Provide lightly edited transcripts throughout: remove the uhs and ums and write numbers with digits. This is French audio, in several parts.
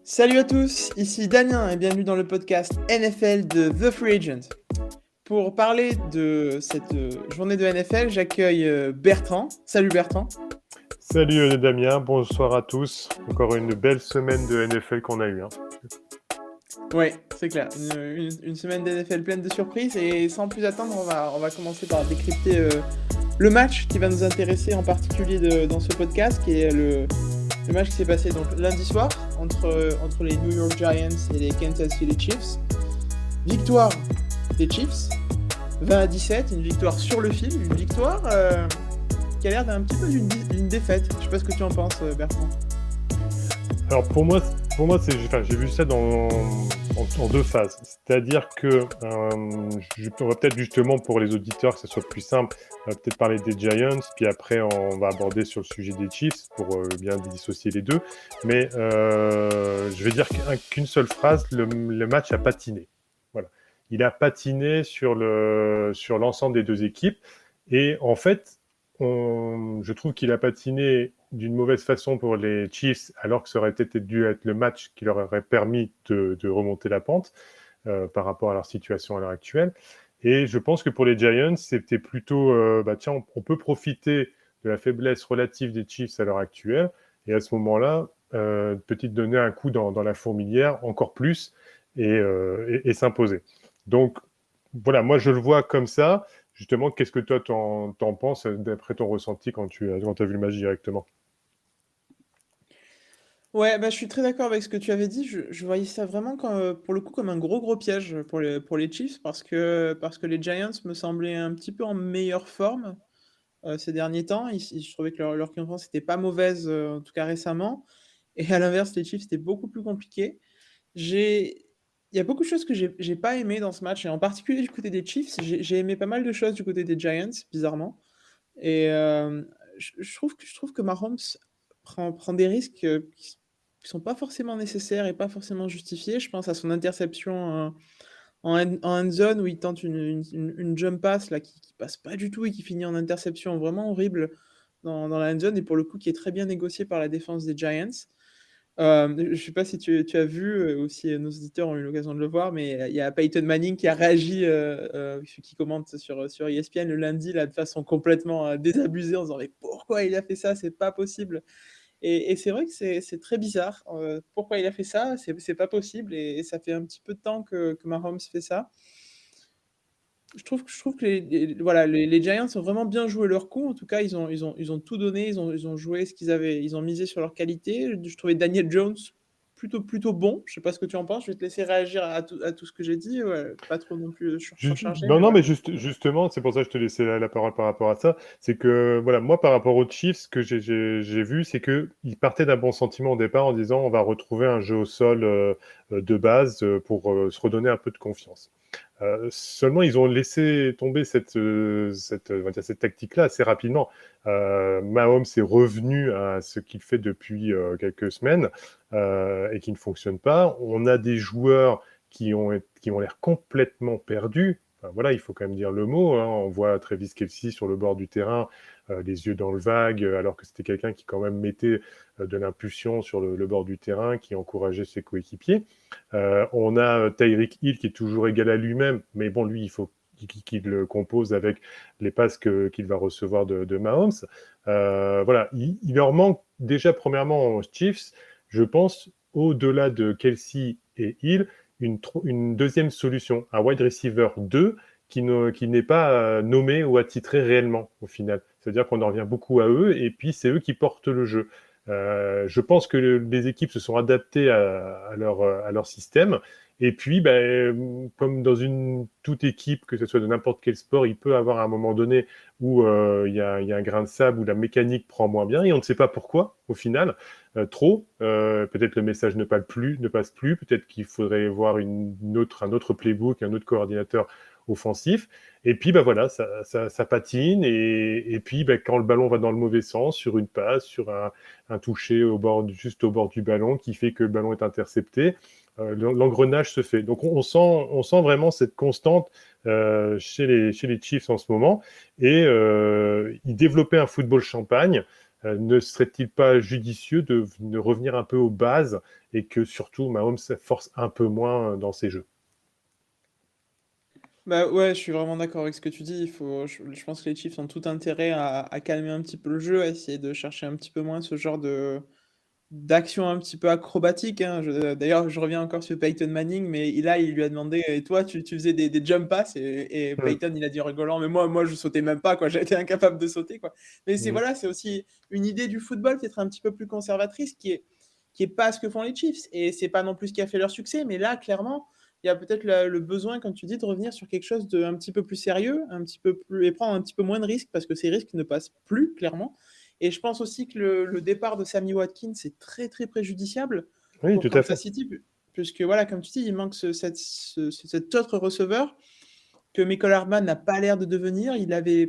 Salut à tous, ici Damien et bienvenue dans le podcast NFL de The Free Agent. Pour parler de cette journée de NFL, j'accueille Bertrand. Salut Bertrand. Salut Damien, bonsoir à tous. Encore une belle semaine de NFL qu'on a eue. Ouais, c'est clair. Une semaine d'NFL pleine de surprises et sans plus attendre, on va commencer par décrypter le match qui va nous intéresser en particulier dans ce podcast, qui est le match qui s'est passé donc lundi soir entre les New York Giants et les Kansas City Chiefs. Victoire des Chiefs, 20-17, une victoire sur le fil, une victoire qui a l'air d'un petit peu d'une défaite. Je sais pas ce que tu en penses, Bertrand. Alors j'ai vu ça en deux phases. C'est-à-dire que on va peut-être justement pour les auditeurs que ce soit plus simple, peut-être parler des Giants, puis après on va aborder sur le sujet des Chiefs pour bien dissocier les deux. Mais je vais dire qu'une seule phrase, le match a patiné. Voilà. Il a patiné sur l'ensemble des deux équipes. Et en fait, je trouve qu'il a patiné d'une mauvaise façon pour les Chiefs, alors que ça aurait peut-être dû être le match qui leur aurait permis de remonter la pente par rapport à leur situation à l'heure actuelle. Et je pense que pour les Giants, c'était plutôt, tiens, on peut profiter de la faiblesse relative des Chiefs à l'heure actuelle, et à ce moment-là, peut-être donner un coup dans la fourmilière encore plus et s'imposer. Donc, voilà, moi je le vois comme ça. Justement, qu'est-ce que toi t'en penses d'après ton ressenti quand tu as vu le match directement? Ouais, bah, je suis très d'accord avec ce que tu avais dit. Je voyais ça vraiment pour le coup comme un gros piège pour les Chiefs parce que les Giants me semblaient un petit peu en meilleure forme ces derniers temps. Je trouvais que leur confiance n'était pas mauvaise, en tout cas récemment. Et à l'inverse, les Chiefs, c'était beaucoup plus compliqué. J'ai Il y a beaucoup de choses que j'ai pas aimé dans ce match et en particulier du côté des Chiefs, j'ai aimé pas mal de choses du côté des Giants, bizarrement. Et je trouve que Mahomes prend des risques, qui sont pas forcément nécessaires et pas forcément justifiés. Je pense à son interception, en end zone où il tente une jump pass là qui passe pas du tout et qui finit en interception vraiment horrible dans la end zone et pour le coup qui est très bien négocié par la défense des Giants. Je sais pas si tu as vu, ou si nos auditeurs ont eu l'occasion de le voir, mais il y a Peyton Manning qui a réagi, qui commente sur ESPN le lundi, là, de façon complètement désabusée, en disant: «Mais pourquoi il a fait ça? C'est pas possible!» Et c'est vrai que c'est très bizarre. Pourquoi il a fait ça? C'est pas possible et ça fait un petit peu de temps que Mahomes fait ça. Je trouve que voilà, les Giants ont vraiment bien joué leur coup. En tout cas, ils ont tout donné. Ils ont joué ce qu'ils avaient. Ils ont misé sur leur qualité. Je trouvais Daniel Jones plutôt bon. Je sais pas ce que tu en penses. Je vais te laisser réagir à tout ce que j'ai dit. Ouais, pas trop non plus surchargé, Non, mais non, voilà. mais justement, c'est pour ça que je te laissais la parole par rapport à ça. C'est que, voilà, moi, par rapport aux Chiefs, ce que j'ai vu, c'est qu'ils partaient d'un bon sentiment au départ en disant on va retrouver un jeu au sol de base pour se redonner un peu de confiance. Seulement, ils ont laissé tomber on va dire cette tactique-là assez rapidement. Mahomes est revenu à ce qu'il fait depuis quelques semaines et qui ne fonctionne pas. On a des joueurs qui ont l'air complètement perdus. Enfin, voilà, il faut quand même dire le mot. On voit Travis Kelce sur le bord du terrain, les yeux dans le vague, alors que c'était quelqu'un qui quand même mettait de l'impulsion sur le bord du terrain, qui encourageait ses coéquipiers. On a Tyreek Hill qui est toujours égal à lui-même, mais bon, lui, il faut qu'il le compose avec les passes qu'il va recevoir de Mahomes. Voilà, il leur manque déjà, premièrement, aux Chiefs, je pense, au-delà de Kelsey et Hill, une deuxième solution, un wide receiver 2 qui n'est pas nommé ou attitré réellement au final. C'est-à-dire qu'on en revient beaucoup à eux et puis c'est eux qui portent le jeu. Je pense que les équipes se sont adaptées à leur système. Et puis, comme dans toute équipe, que ce soit de n'importe quel sport, il peut avoir un moment donné où il y a un grain de sable, où la mécanique prend moins bien, et on ne sait pas pourquoi, au final, trop. Peut-être le message ne passe plus, peut-être qu'il faudrait voir un autre playbook, un autre coordinateur offensif. Et puis, voilà, ça patine. Et puis, quand le ballon va dans le mauvais sens, sur une passe, sur un toucher juste au bord du ballon qui fait que le ballon est intercepté, l'engrenage se fait. Donc on sent vraiment cette constante chez les Chiefs en ce moment. Et ils développaient un football champagne. ne serait-il pas judicieux de revenir un peu aux bases et que surtout Mahomes force un peu moins dans ses jeux? Bah ouais, je suis vraiment d'accord avec ce que tu dis. Je pense que les Chiefs ont tout intérêt à calmer un petit peu le jeu, à essayer de chercher un petit peu moins ce genre d'action un petit peu acrobatique, hein. D'ailleurs, je reviens encore sur Peyton Manning, mais il lui a demandé: «Et toi, tu faisais des jump pass?» Et Mm. Peyton, il a dit en rigolant: «Mais moi, je sautais même pas, quoi, j'étais incapable de sauter, quoi». Mais c'est Mm. voilà, c'est aussi une idée du football peut-être un petit peu plus conservatrice qui est pas ce que font les Chiefs et c'est pas non plus ce qui a fait leur succès. Mais là, clairement, il y a peut-être le besoin, comme tu dis, de revenir sur quelque chose d'un petit peu plus sérieux, un petit peu plus et prendre un petit peu moins de risques parce que ces risques ne passent plus, clairement. Et je pense aussi que le départ de Sammy Watkins est très, très préjudiciable Oui, pour tout à Kansas fait. City, puisque voilà, comme tu dis, il manque cet autre receveur que Michael Hardman n'a pas l'air de devenir.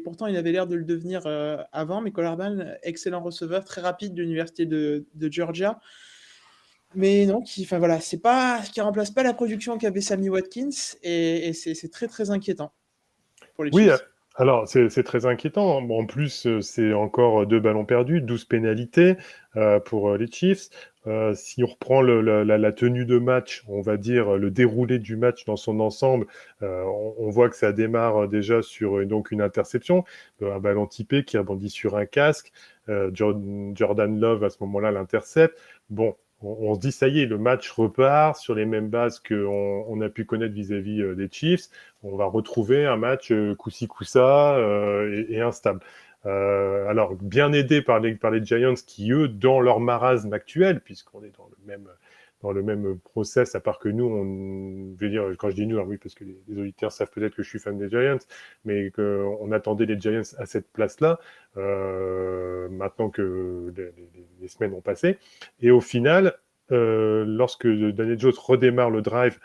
Pourtant, il avait l'air de le devenir avant. Michael Hardman, excellent receveur, très rapide de l'université de Georgia. Mais non, enfin voilà, c'est pas, qui remplace pas la production qu'avait Sammy Watkins et c'est très très inquiétant pour les Oui, Chiefs. alors c'est très inquiétant. Bon, en plus, c'est encore 2 ballons perdus, 12 pénalités pour les Chiefs. Si on reprend la tenue de match, on va dire le déroulé du match dans son ensemble, on voit que ça démarre déjà sur donc une interception, un ballon typé qui rebondit sur un casque. Jordan Love, à ce moment-là, l'intercepte. Bon, on se dit, ça y est, le match repart sur les mêmes bases qu'on a pu connaître vis-à-vis des Chiefs. On va retrouver un match coup-ci, coup-ça et instable. Alors, bien aidé par les Giants qui, eux, dans leur marasme actuel, puisqu'on est dans le même process, à part que nous, je veux dire, quand je dis nous, oui, parce que les auditeurs savent peut-être que je suis fan des Giants, mais qu'on attendait les Giants à cette place-là, maintenant que les semaines ont passé. Et au final, lorsque Daniel Jones redémarre le drive,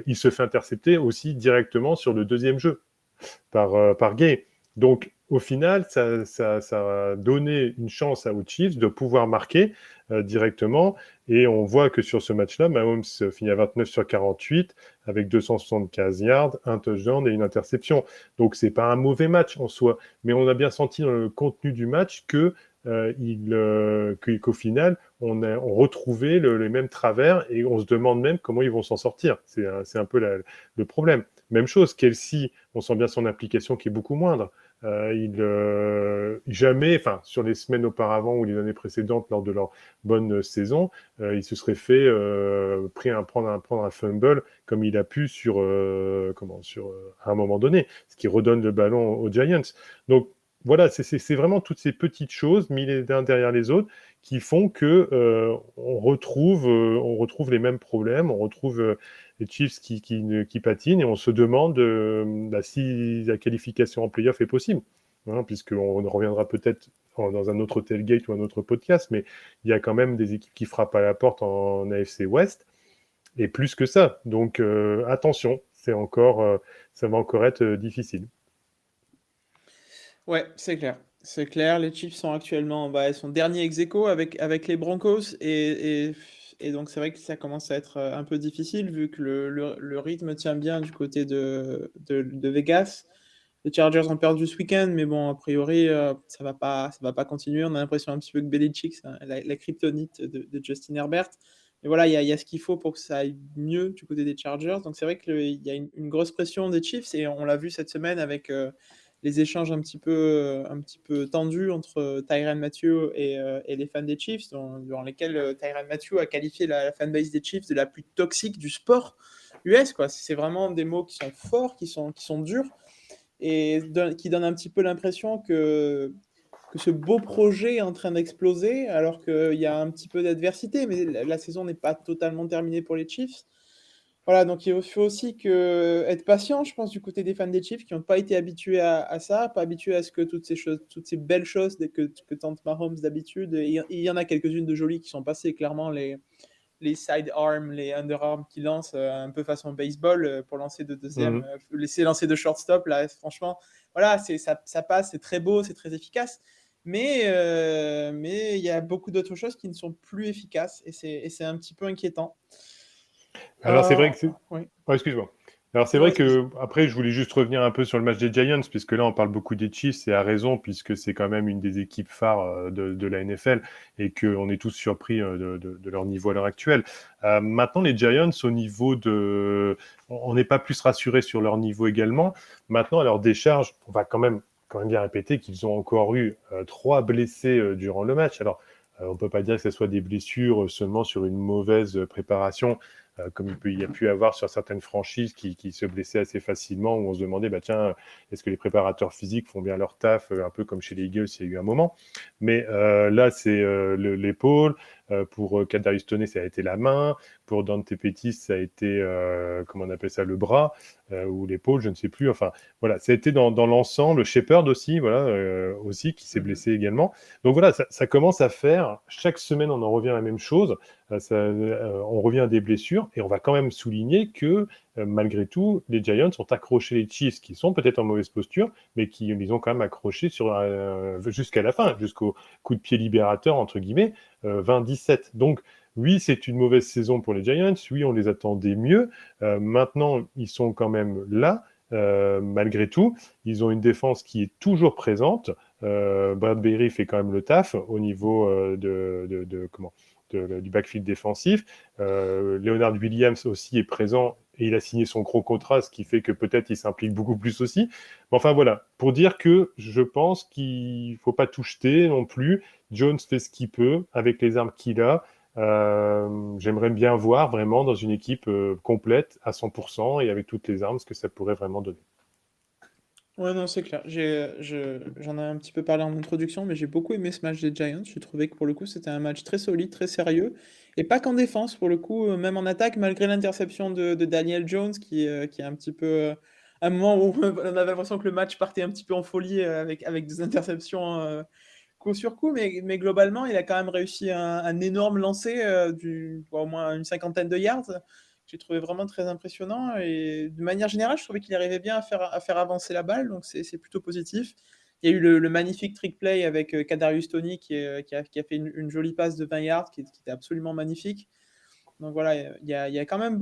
il se fait intercepter aussi directement sur le deuxième jeu par Gay. Donc, au final, ça a donné une chance aux Chiefs de pouvoir marquer directement. Et on voit que sur ce match-là, Mahomes finit à 29 sur 48 avec 275 yards, un touchdown et une interception. Donc, c'est pas un mauvais match en soi. Mais on a bien senti dans le contenu du match qu'au final, on retrouvait les mêmes travers et on se demande même comment ils vont s'en sortir. C'est un peu le problème. Même chose, Kelsey, on sent bien son implication qui est beaucoup moindre. Jamais, enfin, sur les semaines auparavant ou les années précédentes, lors de leur bonne saison, il se serait fait prendre un fumble comme il a pu à un moment donné, ce qui redonne le ballon aux Giants. Donc, voilà, c'est vraiment toutes ces petites choses mises les uns derrière les autres qui font que on retrouve les mêmes problèmes, on retrouve les Chiefs qui patinent et on se demande si la qualification en playoff est possible. Hein, puisqu'on reviendra peut-être dans un autre tailgate ou un autre podcast, mais il y a quand même des équipes qui frappent à la porte en AFC West, et plus que ça. Donc attention, ça va encore être difficile. Ouais, c'est clair. C'est clair, les Chiefs sont actuellement, bah, ils sont derniers ex-aequo avec les Broncos et donc c'est vrai que ça commence à être, un peu difficile vu que le rythme tient bien du côté de Vegas. Les Chargers ont perdu ce week-end, mais bon, a priori, ça va pas continuer. On a l'impression un petit peu que Belichick, c'est la kryptonite de Justin Herbert. Mais voilà, il y a ce qu'il faut pour que ça aille mieux du côté des Chargers. Donc c'est vrai qu'il y a une grosse pression des Chiefs et on l'a vu cette semaine avec, les échanges un petit peu tendus entre Tyrann Mathieu et les fans des Chiefs, durant lesquels Tyrann Mathieu a qualifié la fanbase des Chiefs de la plus toxique du sport US, quoi. C'est vraiment des mots qui sont forts, qui sont durs et qui donnent un petit peu l'impression que ce beau projet est en train d'exploser alors qu'il y a un petit peu d'adversité, mais la saison n'est pas totalement terminée pour les Chiefs. Voilà, donc il faut aussi être patient, je pense, du côté des fans des Chiefs qui n'ont pas été habitués à ça, pas habitués à ce que toutes ces choses, toutes ces belles choses que tente Mahomes d'habitude. Et il y en a quelques-unes de jolies qui sont passées, clairement, les side arms, les underarms qui lancent un peu façon baseball pour lancer de deuxième, Mhm. laisser lancer de shortstop. Là, franchement, voilà, ça passe, c'est très beau, c'est très efficace. Mais il y a beaucoup d'autres choses qui ne sont plus efficaces et c'est un petit peu inquiétant. Alors c'est vrai que Oui. Oh, excuse-moi. Alors c'est vrai Ouais, que après je voulais juste revenir un peu sur le match des Giants puisque là on parle beaucoup des Chiefs et à raison puisque c'est quand même une des équipes phares de la NFL et qu'on est tous surpris de leur niveau à l'heure actuelle. Maintenant les Giants au niveau on n'est pas plus rassuré sur leur niveau également. Maintenant à leur décharge, on va quand même bien répéter qu'ils ont encore eu 3 blessés durant le match. Alors on peut pas dire que ce soit des blessures seulement sur une mauvaise préparation comme il y a pu avoir sur certaines franchises qui se blessaient assez facilement, où on se demandait, bah, tiens, est-ce que les préparateurs physiques font bien leur taf, un peu comme chez les Eagles, il y a eu un moment. Mais là, c'est l'épaule. Pour Kadarius Toney, ça a été la main. Pour Dante Pettis, ça a été, comment on appelle ça, le bras ou l'épaule, je ne sais plus. Enfin, voilà, ça a été dans l'ensemble. Shepard aussi, voilà, aussi, qui s'est blessé également. Donc voilà, ça commence à faire. Chaque semaine, on en revient à la même chose. On revient à des blessures et on va quand même souligner que malgré tout, les Giants ont accroché les Chiefs qui sont peut-être en mauvaise posture, mais qui les ont quand même accrochés jusqu'à la fin, jusqu'au coup de pied libérateur, entre guillemets, 20-17. Donc, oui, c'est une mauvaise saison pour les Giants. Oui, on les attendait mieux. Maintenant, ils sont quand même là. Malgré tout, ils ont une défense qui est toujours présente. Bradbury fait quand même le taf au niveau du backfield défensif. Leonard Williams aussi est présent et il a signé son gros contrat, ce qui fait que peut-être il s'implique beaucoup plus aussi. Mais enfin voilà, pour dire que je pense qu'il ne faut pas tout jeter non plus. Jones fait ce qu'il peut avec les armes qu'il a. J'aimerais bien voir vraiment dans une équipe complète à 100% et avec toutes les armes ce que ça pourrait vraiment donner. Ouais, non, c'est clair. J'en ai un petit peu parlé en introduction, mais j'ai beaucoup aimé ce match des Giants. J'ai trouvé que pour le coup, c'était un match très solide, très sérieux. Et pas qu'en défense, pour le coup, même en attaque, malgré l'interception de Daniel Jones, qui est un petit peu. Un moment où on avait l'impression que le match partait un petit peu en folie avec des interceptions coup sur coup, mais globalement, il a quand même réussi un énorme lancer au moins une cinquantaine de yards. J'ai trouvé vraiment très impressionnant et de manière générale, je trouvais qu'il arrivait bien à faire avancer la balle, donc c'est plutôt positif. Il y a eu le magnifique trick play avec Kadarius Toney qui a fait une jolie passe de 20 yards qui était absolument magnifique. Donc voilà, il y a quand même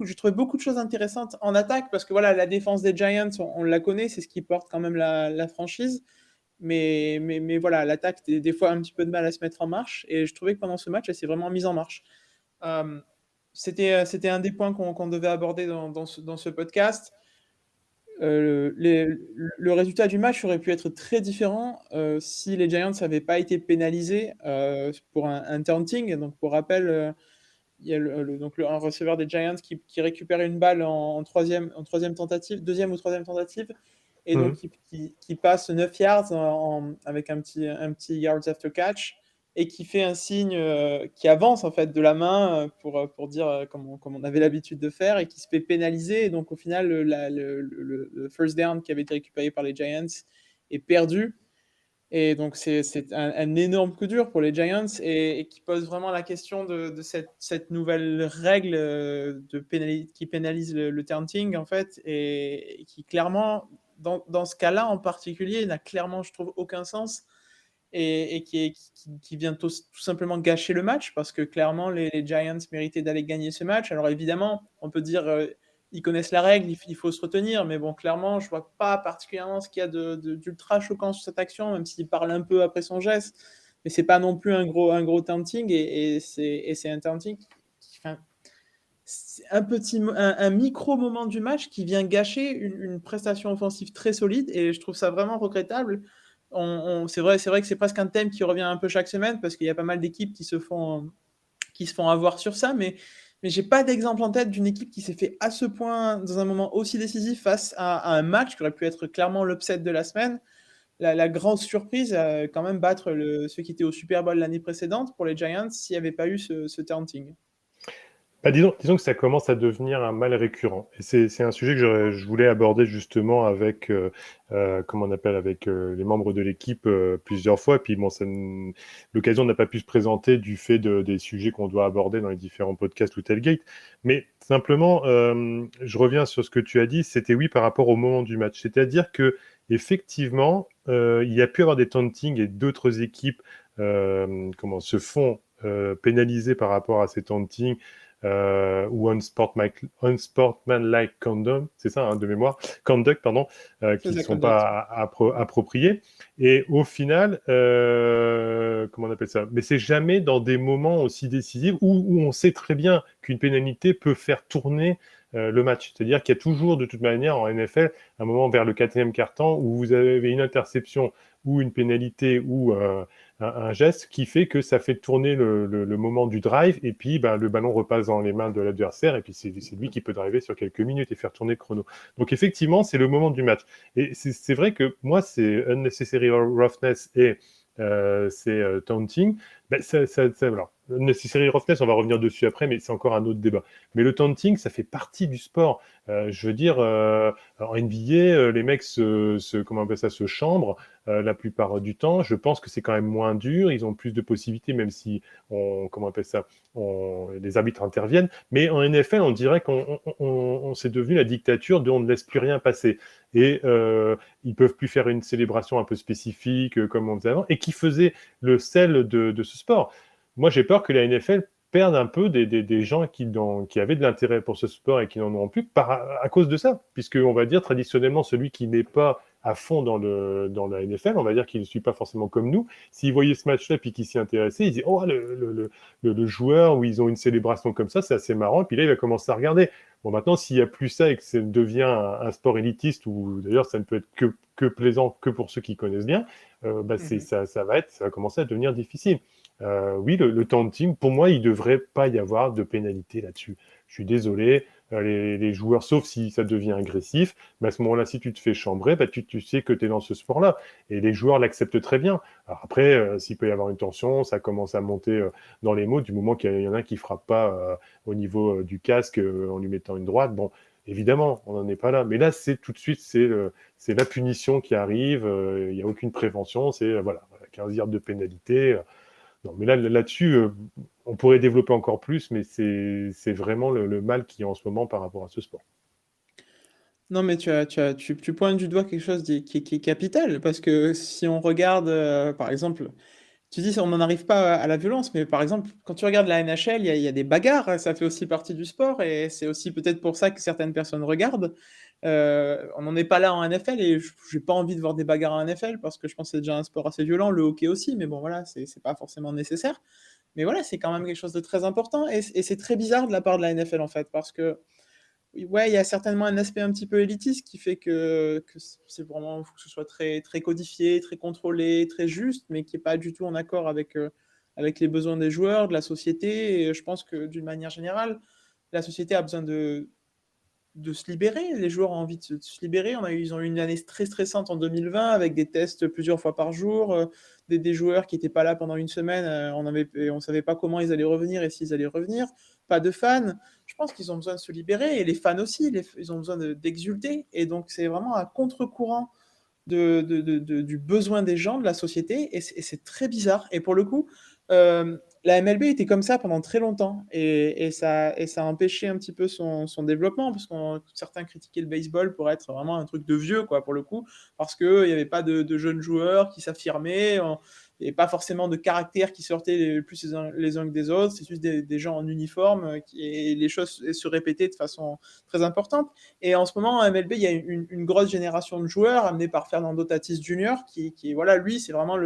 j'ai trouvé beaucoup de choses intéressantes en attaque parce que voilà, la défense des Giants, on la connaît, c'est ce qui porte quand même la franchise. Mais voilà, l'attaque, des fois un petit peu de mal à se mettre en marche. Et je trouvais que pendant ce match, elle s'est vraiment mise en marche. Euh, c'était un des points qu'on devait aborder dans ce podcast. Le résultat du match aurait pu être très différent si les Giants n'avaient pas été pénalisés pour un taunting. Donc, pour rappel, il y a un receveur des Giants qui récupère une balle en troisième tentative, deuxième ou troisième tentative, et donc Mhm. qui passe 9 yards avec un petit yards after catch, et qui fait un signe qui avance en fait de la main pour dire comme on avait l'habitude de faire, et qui se fait pénaliser. Et donc au final, le first down qui avait été récupéré par les Giants est perdu. Et donc, c'est un énorme coup dur pour les Giants et qui pose vraiment la question de cette nouvelle règle qui pénalise le taunting, en fait, et qui clairement, dans ce cas-là en particulier, n'a clairement, je trouve, aucun sens et qui vient tout simplement gâcher le match parce que clairement, les Giants méritaient d'aller gagner ce match. Alors évidemment, on peut dire ils connaissent la règle, il faut se retenir, mais bon, clairement, je vois pas particulièrement ce qu'il y a d'ultra choquant sur cette action, même s'il parle un peu après son geste, mais c'est pas non plus un gros taunting et c'est un taunting enfin, c'est un micro moment du match qui vient gâcher une prestation offensive très solide et je trouve ça vraiment regrettable. C'est vrai que c'est presque un thème qui revient un peu chaque semaine parce qu'il y a pas mal d'équipes qui se font avoir sur ça, mais j'ai pas d'exemple en tête d'une équipe qui s'est fait à ce point dans un moment aussi décisif face à un match qui aurait pu être clairement l'upset de la semaine. La grande surprise, quand même battre ceux qui étaient au Super Bowl l'année précédente pour les Giants s'il n'y avait pas eu ce taunting. Bah, disons que ça commence à devenir un mal récurrent. Et c'est un sujet que je voulais aborder justement avec, comment on appelle, avec les membres de l'équipe plusieurs fois. Puis bon, l'occasion n'a pas pu se présenter du fait des sujets qu'on doit aborder dans les différents podcasts ou Tailgate. Mais simplement, je reviens sur ce que tu as dit. C'était oui par rapport au moment du match. C'est-à-dire que effectivement, il y a pu avoir des tauntings et d'autres équipes se font pénalisé par rapport à ces taunting ou unsportsmanlike conduct, c'est ça, hein, de mémoire, conduct, pardon, C'est qui ne ça, sont conduct. pas appropriés. Et au final, comment on appelle ça? Mais c'est jamais dans des moments aussi décisifs où on sait très bien qu'une pénalité peut faire tourner le match. C'est-à-dire qu'il y a toujours, de toute manière, en NFL, un moment vers le quatrième quart-temps où vous avez une interception ou une pénalité ou un geste qui fait que ça fait tourner le moment du drive et puis ben, le ballon repasse dans les mains de l'adversaire et puis c'est lui qui peut driver sur quelques minutes et faire tourner le chrono. Donc effectivement, c'est le moment du match. Et c'est vrai que moi, c'est unnecessary roughness et c'est taunting. Ben, alors, unnecessary roughness, on va revenir dessus après, mais c'est encore un autre débat. Mais le taunting, ça fait partie du sport. Je veux dire, en NBA, les mecs comment on appelle ça, se chambrent la plupart du temps. Je pense que c'est quand même moins dur. Ils ont plus de possibilités, même si comment on appelle ça, les arbitres interviennent. Mais en NFL, on dirait qu'on s'est devenu la dictature de on ne laisse plus rien passer. Et ils peuvent plus faire une célébration un peu spécifique comme on faisait avant, et qui faisait le sel de ce sport. Moi, j'ai peur que la NFL perdent un peu des gens qui avaient de l'intérêt pour ce sport et qui n'en auront plus à cause de ça. Puisque, on va dire, traditionnellement, celui qui n'est pas à fond dans la NFL, on va dire qu'il ne suit pas forcément comme nous, s'il voyait ce match-là puis qu'il s'y intéressait, il disait « Oh, le joueur où ils ont une célébration comme ça, c'est assez marrant. » Et puis là, il va commencer à regarder. Bon, maintenant, s'il n'y a plus ça et que ça devient un sport élitiste, où d'ailleurs, ça ne peut être que plaisant que pour ceux qui connaissent bien, ça va commencer à devenir difficile. Oui, le taunting, pour moi, il ne devrait pas y avoir de pénalité là-dessus. Je suis désolé, les joueurs, sauf si ça devient agressif, mais à ce moment-là, si tu te fais chambrer, tu sais que tu es dans ce sport-là. Et les joueurs l'acceptent très bien. Alors après, s'il peut y avoir une tension, ça commence à monter dans les mots, du moment qu'il y en a qui ne frappe pas au niveau du casque en lui mettant une droite. Bon, évidemment, on n'en est pas là. Mais là, c'est tout de suite, c'est la punition qui arrive. Il n'y a aucune prévention. C'est voilà, 15 yards de pénalité. Non, mais là-dessus, on pourrait développer encore plus, mais c'est vraiment le mal qu'il y a en ce moment par rapport à ce sport. Non, mais tu pointes du doigt quelque chose qui est capital, parce que si on regarde, par exemple, tu dis on n'en arrive pas à la violence, mais par exemple, quand tu regardes la NHL, il y a des bagarres, ça fait aussi partie du sport, et c'est aussi peut-être pour ça que certaines personnes regardent. On n'en est pas là en NFL, et j'ai pas envie de voir des bagarres en NFL, parce que je pense que c'est déjà un sport assez violent, le hockey aussi, mais bon voilà, c'est pas forcément nécessaire. Mais voilà, c'est quand même quelque chose de très important, et c'est très bizarre de la part de la NFL en fait, parce que oui, ouais, il y a certainement un aspect un petit peu élitiste qui fait que c'est vraiment, faut que ce soit très, très codifié, très contrôlé, très juste, mais qui est pas du tout en accord avec les besoins des joueurs, de la société. Et je pense que d'une manière générale, la société a besoin de se libérer. Les joueurs ont envie de se libérer. Ils ont eu une année très stressante en 2020 avec des tests plusieurs fois par jour, des joueurs qui n'étaient pas là pendant une semaine. On ne savait pas comment ils allaient revenir et s'ils allaient revenir. Pas de fans. Je pense qu'ils ont besoin de se libérer, et les fans aussi. Ils ont besoin d'exulter. Et donc, c'est vraiment à contre-courant du besoin des gens, de la société, et c'est très bizarre. Et pour le coup, la MLB était comme ça pendant très longtemps, et ça a empêché un petit peu son développement, parce que certains critiquaient le baseball pour être vraiment un truc de vieux, quoi, pour le coup, parce qu'il n'y avait pas de jeunes joueurs qui s'affirmaient, il n'y avait pas forcément de caractères qui sortaient plus les uns que des autres, c'est juste des gens en uniforme, et les choses se répétaient de façon très importante. Et en ce moment, en MLB, il y a une grosse génération de joueurs amenés par Fernando Tatis Jr., voilà, lui, c'est vraiment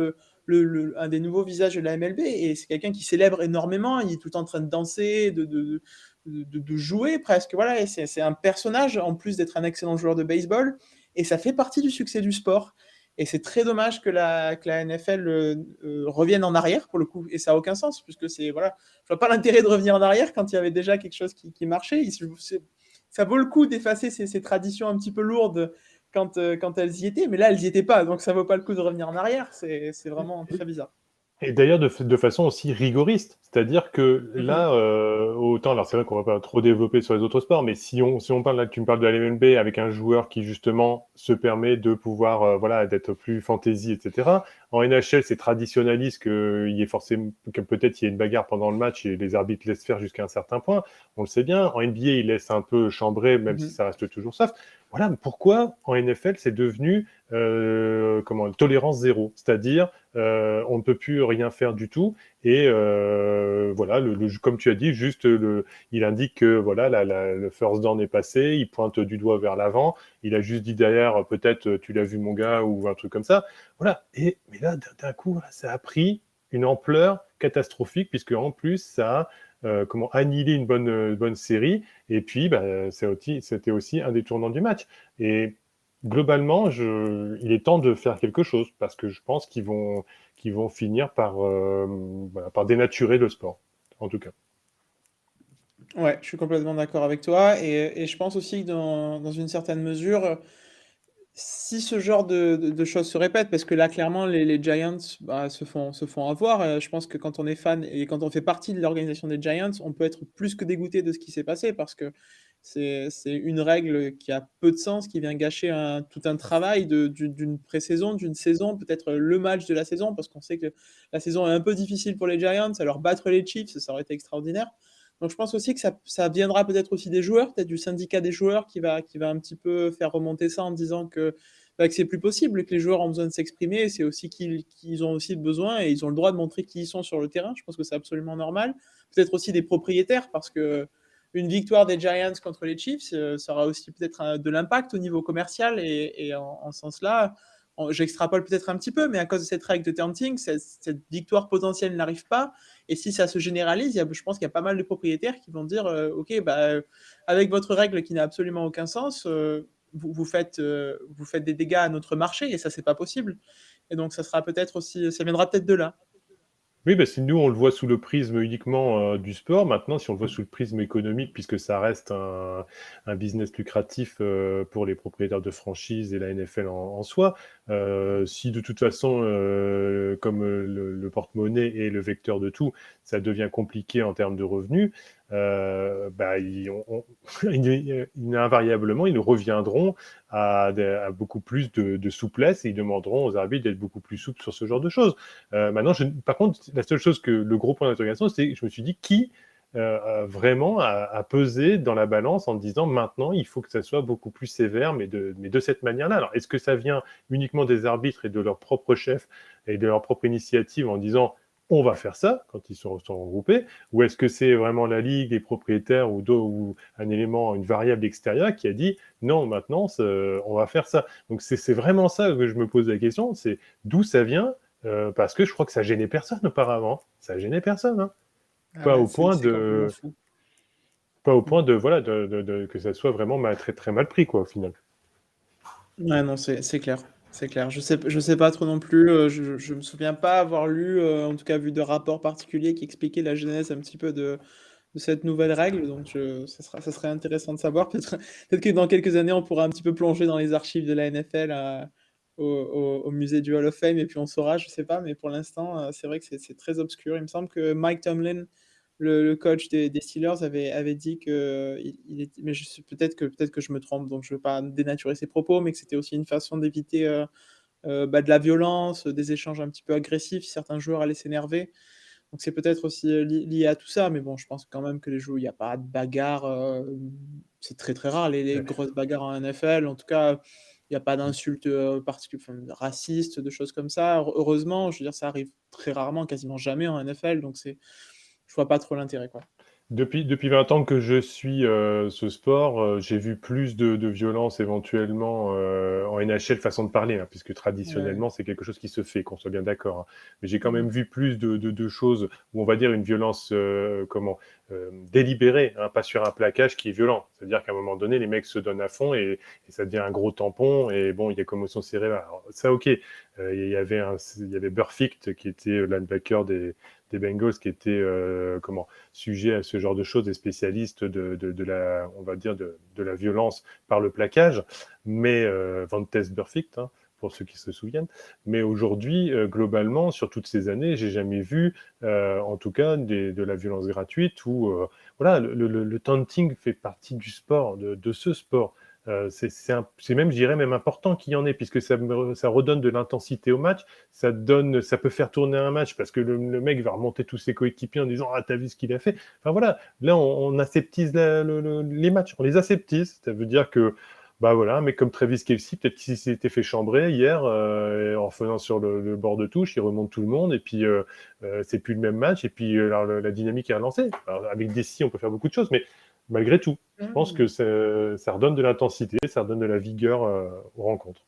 un des nouveaux visages de la MLB, et c'est quelqu'un qui célèbre énormément, il est tout le temps en train de danser, de jouer presque, voilà, et c'est un personnage, en plus d'être un excellent joueur de baseball, et ça fait partie du succès du sport. Et c'est très dommage que la NFL revienne en arrière, pour le coup, et ça n'a aucun sens, puisque voilà, je vois pas l'intérêt de revenir en arrière quand il y avait déjà quelque chose qui marchait. Ça vaut le coup d'effacer ces traditions un petit peu lourdes quand elles y étaient, mais là, elles y étaient pas, donc ça vaut pas le coup de revenir en arrière. C'est vraiment très bizarre. Et d'ailleurs, de façon aussi rigoriste. C'est-à-dire que Mhm. là, autant, alors c'est vrai qu'on va pas trop développer sur les autres sports, mais si on parle, là, tu me parles de la LMB avec un joueur qui, justement, se permet de pouvoir, voilà, d'être plus fantasy, etc. En NHL, c'est traditionnaliste qu'il y ait forcément, que peut-être il y ait une bagarre pendant le match et les arbitres laissent faire jusqu'à un certain point. On le sait bien. En NBA, ils laissent un peu chambrer, même si Mhm. ça reste toujours soft. Voilà, pourquoi en NFL, c'est devenu tolérance zéro, c'est-à-dire on ne peut plus rien faire du tout. Et voilà, comme tu as dit, juste il indique que voilà, le first down est passé, il pointe du doigt vers l'avant, il a juste dit derrière, peut-être tu l'as vu mon gars ou un truc comme ça. Voilà. Mais là, d'un coup, ça a pris une ampleur catastrophique puisque en plus ça a annihilé une bonne série. Et puis, bah, c'était aussi un des tournants du match. Et globalement, il est temps de faire quelque chose parce que je pense qu'ils vont finir voilà, par dénaturer le sport, en tout cas. Ouais, je suis complètement d'accord avec toi et je pense aussi que dans une certaine mesure, si ce genre de choses se répètent, parce que là, clairement, les Giants, bah, se font avoir, je pense que quand on est fan et quand on fait partie de l'organisation des Giants, on peut être plus que dégoûté de ce qui s'est passé parce que c'est une règle qui a peu de sens, qui vient gâcher tout un travail d'une pré-saison, d'une saison, peut-être le match de la saison, parce qu'on sait que la saison est un peu difficile pour les Giants. Alors battre les Chiefs, ça aurait été extraordinaire. Donc je pense aussi que ça viendra peut-être aussi des joueurs, peut-être du syndicat des joueurs qui va un petit peu faire remonter ça en disant que c'est plus possible, que les joueurs ont besoin de s'exprimer, c'est aussi qu'ils ont aussi besoin et ils ont le droit de montrer qui ils sont sur le terrain. Je pense que c'est absolument normal. Peut-être aussi des propriétaires, parce que une victoire des Giants contre les Chiefs, ça aura aussi peut-être de l'impact au niveau commercial et en ce sens-là, j'extrapole peut-être un petit peu, mais à cause de cette règle de taunting, cette victoire potentielle n'arrive pas. Et si ça se généralise, je pense qu'il y a pas mal de propriétaires qui vont dire OK, bah, avec votre règle qui n'a absolument aucun sens, vous faites des dégâts à notre marché et ça, c'est pas possible. Et donc, ça viendra peut-être de là. Oui, bah, si nous, on le voit sous le prisme uniquement du sport, maintenant, si on le voit sous le prisme économique, puisque ça reste un business lucratif pour les propriétaires de franchises et la NFL en soi, si de toute façon, comme le porte-monnaie est le vecteur de tout, ça devient compliqué en termes de revenus, bah, invariablement, ils reviendront à beaucoup plus de souplesse et ils demanderont aux arbitres d'être beaucoup plus souples sur ce genre de choses. Maintenant, par contre, la seule chose le gros point d'interrogation, c'est que je me suis dit qui vraiment a pesé dans la balance en disant maintenant il faut que ça soit beaucoup plus sévère, mais de cette manière-là. Alors, est-ce que ça vient uniquement des arbitres et de leur propre chef et de leur propre initiative en disant on va faire ça quand ils sont regroupés, ou est-ce que c'est vraiment la ligue, les propriétaires ou un élément, une variable extérieure qui a dit non, maintenant on va faire ça. Donc c'est vraiment ça que je me pose la question, c'est d'où ça vient, parce que je crois que ça gênait personne auparavant. Ça gênait personne, hein. Ah Pas ouais, au point c'est complètement de, fou. pas au point de voilà que ça soit vraiment très très mal pris quoi au final. Ouais, non, c'est clair. C'est clair. Je sais pas trop non plus. Je me souviens pas avoir lu, en tout cas vu de rapports particuliers qui expliquaient la genèse un petit peu de cette nouvelle règle. Donc, ça serait intéressant de savoir. Peut-être que dans quelques années, on pourra un petit peu plonger dans les archives de la NFL au musée du Hall of Fame et puis on saura, je sais pas. Mais pour l'instant, c'est vrai que c'est très obscur. Il me semble que Mike Tomlin, le coach des Steelers, avait dit que mais peut-être que je me trompe, donc je ne veux pas dénaturer ses propos, mais que c'était aussi une façon d'éviter de la violence, des échanges un petit peu agressifs, si certains joueurs allaient s'énerver. Donc c'est peut-être aussi lié à tout ça, mais bon, je pense quand même que les joueurs, il n'y a pas de bagarre, c'est très très rare les grosses bagarres en NFL. En tout cas, il n'y a pas d'insultes racistes, de choses comme ça. Heureusement, je veux dire, ça arrive très rarement, quasiment jamais en NFL, donc je vois pas trop l'intérêt, quoi. Depuis 20 ans que je suis ce sport, j'ai vu plus de violence éventuellement en NHL façon de parler, hein, puisque Ouais. traditionnellement c'est quelque chose qui se fait, qu'on soit bien d'accord, hein. Mais j'ai quand même Mmh. vu plus de choses où on va dire une violence délibérée, hein, pas sur un plaquage qui est violent. C'est-à-dire qu'à un moment donné, les mecs se donnent à fond et ça devient un gros tampon et bon, il y a commotion cérébrale. Alors, ça, ok. Il y avait Burfict qui était linebacker des Bengals qui était sujet à ce genre de choses, des spécialistes de la, on va dire, de la violence par le plaquage, mais Van Tess Burfict, hein, pour ceux qui se souviennent. Mais aujourd'hui, globalement, sur toutes ces années, j'ai jamais vu, en tout cas, de la violence gratuite ou voilà, le taunting fait partie du sport, de ce sport. C'est même, je dirais, même important qu'il y en ait, puisque ça redonne de l'intensité au match, ça peut faire tourner un match, parce que le mec va remonter tous ses coéquipiers en disant « Ah, t'as vu ce qu'il a fait ?» Enfin voilà, là, on aseptise les matchs, on les aseptise, ça veut dire que Bah voilà, un mec comme Travis Kelce, peut-être qu'il s'était fait chambrer hier en faisant sur le bord de touche, il remonte tout le monde et puis c'est plus le même match et puis alors, la dynamique est relancée. Alors, avec des si, on peut faire beaucoup de choses, mais malgré tout, je pense que ça redonne de l'intensité, ça redonne de la vigueur aux rencontres.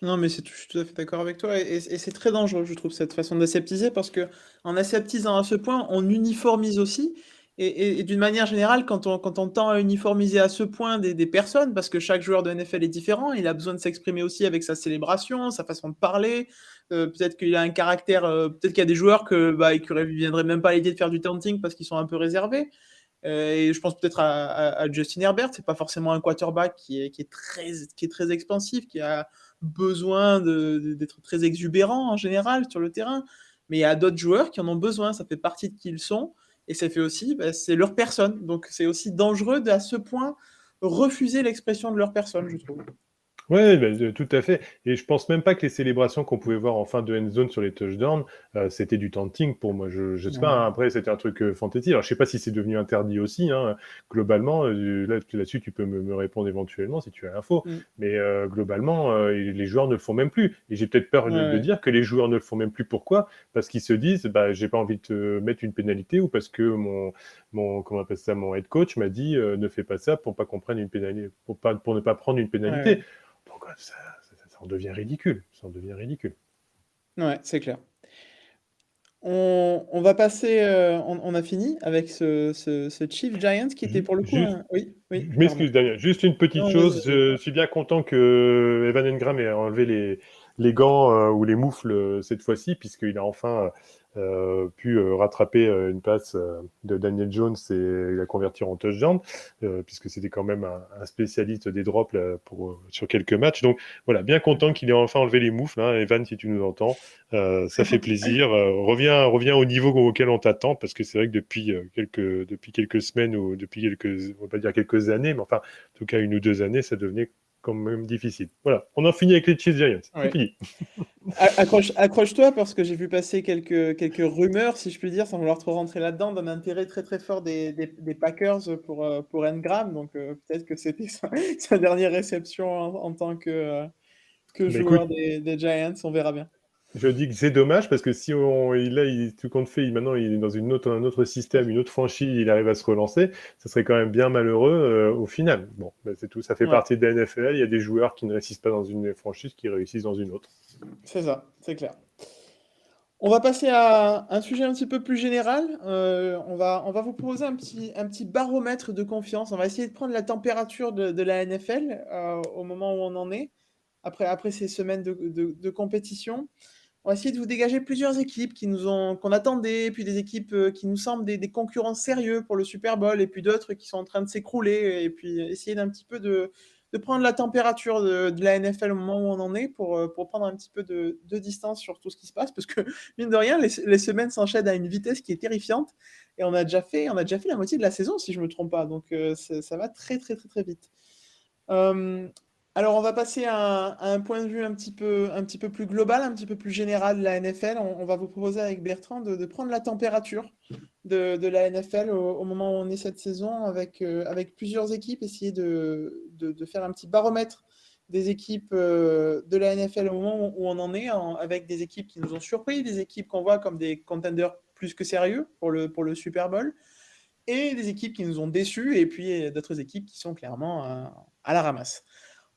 Non, mais je suis tout à fait d'accord avec toi. Et c'est très dangereux, je trouve, cette façon d'aseptiser, parce que en aseptisant à ce point, on uniformise aussi. Et d'une manière générale, quand on tend à uniformiser à ce point des personnes, parce que chaque joueur de NFL est différent, il a besoin de s'exprimer aussi avec sa célébration, sa façon de parler. Peut-être qu'il a un caractère, peut-être qu'il y a des joueurs qui ne viendraient même pas à l'idée de faire du taunting parce qu'ils sont un peu réservés. Et je pense peut-être à Justin Herbert, c'est pas forcément un quarterback qui est très expansif, qui a besoin d'être très exubérant en général sur le terrain, mais il y a d'autres joueurs qui en ont besoin, ça fait partie de qui ils sont, et ça fait aussi, c'est leur personne, donc c'est aussi dangereux à ce point refuser l'expression de leur personne, je trouve. Ouais, bah, tout à fait. Et je pense même pas que les célébrations qu'on pouvait voir en fin de end zone sur les touchdowns, c'était du taunting pour moi. Je sais pas, hein, après c'était un truc fantasy. Alors je sais pas si c'est devenu interdit aussi, hein, globalement. Là-dessus, tu peux me répondre éventuellement si tu as l'info. Mm. Mais globalement, les joueurs ne le font même plus. Et j'ai peut-être peur de Ouais. dire que les joueurs ne le font même plus. Pourquoi? Parce qu'ils se disent, bah, j'ai pas envie de te mettre une pénalité ou parce que comment on appelle ça, mon head coach m'a dit, ne fais pas ça pour pas qu'on prenne une pénalité, pour ne pas prendre une pénalité. Ouais, Donc ça en devient ridicule. Ça en devient ridicule. ouais, c'est clair. On va passer, on a fini avec ce Chief Giants qui était pour le coup Juste, un... Oui, oui, je pardon. m'excuse, Daniel. Juste une petite Non, vas-y, chose. vas-y. Je suis bien content que Evan Engram ait enlevé les gants ou les moufles cette fois-ci, puisqu'il a enfin pu rattraper une passe de Daniel Jones et la convertir en touchdown, puisque c'était quand même un spécialiste des drops là, sur quelques matchs. Donc voilà, bien content qu'il ait enfin enlevé les moufles. Hein. Evan, si tu nous entends, ça fait plaisir. Reviens au niveau auquel on t'attend, parce que c'est vrai que depuis quelques semaines ou depuis on va pas dire quelques années, mais enfin, en tout cas 1 ou 2 années, ça devenait quand même difficile. Voilà, on en finit avec les Chiefs Giants. C'est Ouais. fini. Accroche-toi parce que j'ai vu passer quelques rumeurs, si je puis dire, sans vouloir trop rentrer là-dedans, d'un intérêt très très fort des Packers pour Engram. Donc peut-être que c'était sa dernière réception en tant que Mais écoute, joueur des Giants. On verra bien. je dis que c'est dommage parce que si tout compte fait, maintenant il est dans un autre système, une autre franchise, il arrive à se relancer, ça serait quand même bien malheureux au final. Bon, bah, c'est tout, ça fait Ouais, partie de la NFL. Il y a des joueurs qui ne réussissent pas dans une franchise qui réussissent dans une autre. c'est ça, c'est clair. On va passer à un sujet un petit peu plus général. On va vous proposer un petit baromètre de confiance. On va essayer de prendre la température de la NFL au moment où on en est, après ces semaines de compétition. On va essayer de vous dégager plusieurs équipes qu'on attendait, puis des équipes qui nous semblent des concurrents sérieux pour le Super Bowl, et puis d'autres qui sont en train de s'écrouler, et puis essayer d'un petit peu de prendre la température de la NFL au moment où on en est pour prendre un petit peu de distance sur tout ce qui se passe, parce que mine de rien, les semaines s'enchaînent à une vitesse qui est terrifiante, et on a déjà fait la moitié de la saison, si je ne me trompe pas, donc ça va très très très très vite. Euh, alors, on va passer à un point de vue un petit peu plus global, un petit peu plus général de la NFL. On va vous proposer avec Bertrand de prendre la température de la NFL au moment où on est cette saison avec plusieurs équipes, essayer de faire un petit baromètre des équipes de la NFL au moment où on en est, avec des équipes qui nous ont surpris, des équipes qu'on voit comme des contenders plus que sérieux pour le Super Bowl, et des équipes qui nous ont déçus, et puis d'autres équipes qui sont clairement à la ramasse.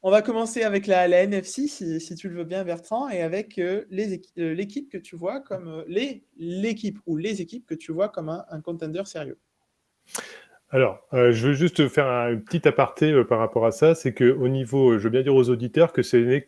On va commencer avec la NFC, si tu le veux bien, Bertrand, et avec l'équipe que tu vois comme l'équipe ou les équipes que tu vois comme un contender sérieux. Alors, je veux juste faire un petit aparté par rapport à ça, c'est qu'au niveau, je veux bien dire aux auditeurs que ce n'est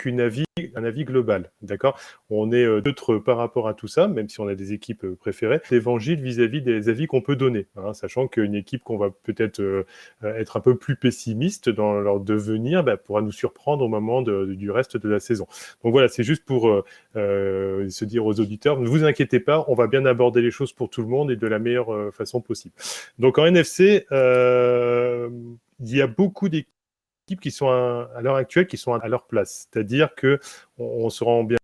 un avis global, d'accord? On est neutre par rapport à tout ça, même si on a des équipes préférées, l'évangile vis-à-vis des avis qu'on peut donner, hein, sachant qu'une équipe qu'on va peut-être être un peu plus pessimiste dans leur devenir, bah, pourra nous surprendre au moment du reste de la saison. Donc voilà, c'est juste pour se dire aux auditeurs, ne vous inquiétez pas, on va bien aborder les choses pour tout le monde et de la meilleure façon possible. Donc en NFC, il y a beaucoup d'équipes qui sont à l'heure actuelle qui sont à leur place. C'est-à-dire que on se rend bien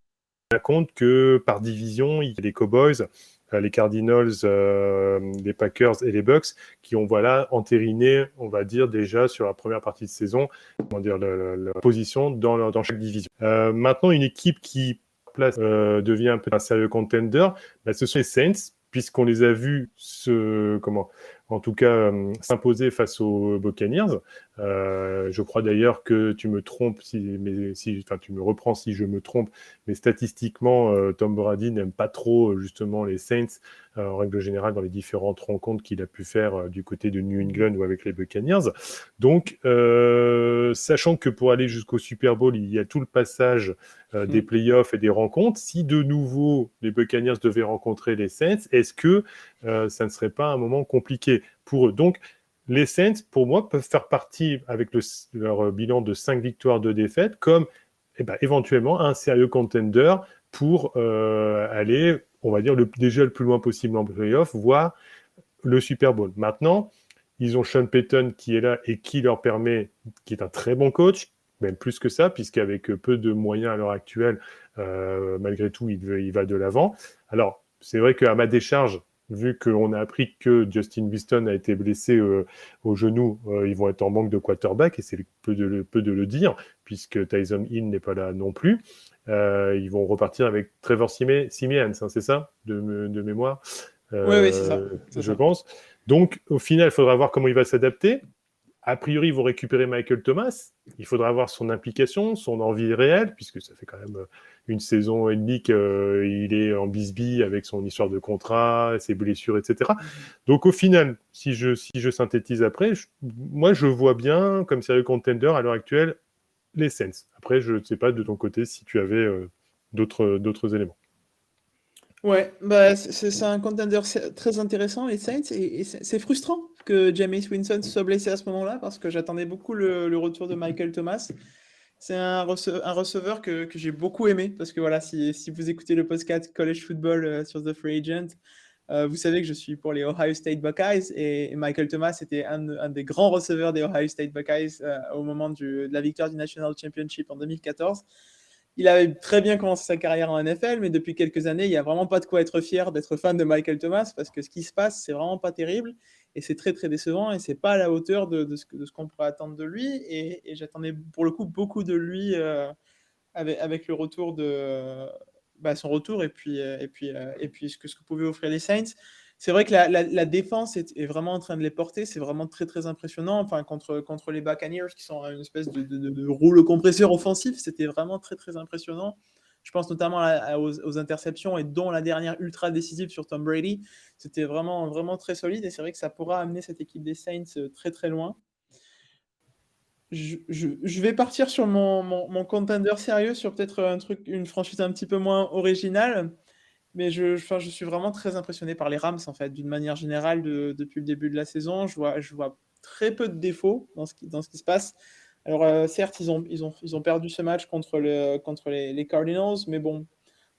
compte que par division, il y a les Cowboys les Cardinals, les Packers et les Bucks, qui ont entériné, on va dire déjà sur la première partie de saison, leur position dans chaque division. Maintenant, une équipe qui devient un peu un sérieux contender, ce sont les Saints, puisqu'on les a vus en tout cas s'imposer face aux Buccaneers. Je crois d'ailleurs que tu me trompes, tu me reprends si je me trompe, mais statistiquement, Tom Brady n'aime pas trop justement les Saints, en règle générale dans les différentes rencontres qu'il a pu faire du côté de New England ou avec les Buccaneers. Donc, sachant que pour aller jusqu'au Super Bowl, il y a tout le passage des playoffs et des rencontres, si de nouveau les Buccaneers devaient rencontrer les Saints, est-ce que ça ne serait pas un moment compliqué pour eux? Donc, les Saints, pour moi, peuvent faire partie, avec leur bilan de 5 victoires, 2 défaites, comme éventuellement un sérieux contender pour aller, on va dire, déjà le plus loin possible en playoff, voire le Super Bowl. Maintenant, ils ont Sean Payton qui est là et qui est un très bon coach, même plus que ça, puisqu'avec peu de moyens à l'heure actuelle, malgré tout, il va de l'avant. Alors, c'est vrai qu'à ma décharge, vu qu'on a appris que Justin Winston a été blessé au genou, ils vont être en manque de quarterback, et c'est peu de le dire, puisque Tyson Hill n'est pas là non plus. Ils vont repartir avec Trevor Siemian, hein, c'est ça, de mémoire, Oui, c'est ça. je pense. Donc, au final, il faudra voir comment il va s'adapter. A priori, ils vont récupérer Michael Thomas. Il faudra voir son implication, son envie réelle, puisque ça fait quand même une saison et demie qu'il est en bisbille avec son histoire de contrat, ses blessures, etc. Donc au final, si je synthétise après, moi je vois bien comme sérieux contender à l'heure actuelle les Saints. Après, je ne sais pas de ton côté si tu avais d'autres éléments. Ouais, c'est un contender très intéressant, les Saints, et c'est frustrant que Jameis Winston soit blessé à ce moment-là, parce que j'attendais beaucoup le retour de Michael Thomas. C'est un receveur que j'ai beaucoup aimé, parce que voilà, si vous écoutez le podcast College Football sur The Free Agent, vous savez que je suis pour les Ohio State Buckeyes, et Michael Thomas était un des grands receveurs des Ohio State Buckeyes au moment de la victoire du National Championship en 2014. Il avait très bien commencé sa carrière en NFL, mais depuis quelques années, il n'y a vraiment pas de quoi être fier d'être fan de Michael Thomas, parce que ce qui se passe, c'est vraiment pas terrible, et c'est très très décevant, et c'est pas à la hauteur de ce qu'on pourrait attendre de lui, et j'attendais pour le coup beaucoup de lui avec le retour de son retour, et puis ce que pouvaient offrir les Saints. C'est vrai que la défense est vraiment en train de les porter, c'est vraiment très très impressionnant. Enfin, contre les Buccaneers, qui sont une espèce de rouleau compresseur offensif, c'était vraiment très très impressionnant. Je pense notamment aux interceptions, et dont la dernière ultra décisive sur Tom Brady. C'était vraiment vraiment très solide, et c'est vrai que ça pourra amener cette équipe des Saints très très loin. Je vais partir sur mon contender sérieux, sur peut-être une franchise un petit peu moins originale, mais enfin, je suis vraiment très impressionné par les Rams, en fait, d'une manière générale, depuis le début de la saison. Je vois très peu de défauts dans ce qui se passe. Alors, certes, ils ont perdu ce match contre les Cardinals, mais bon,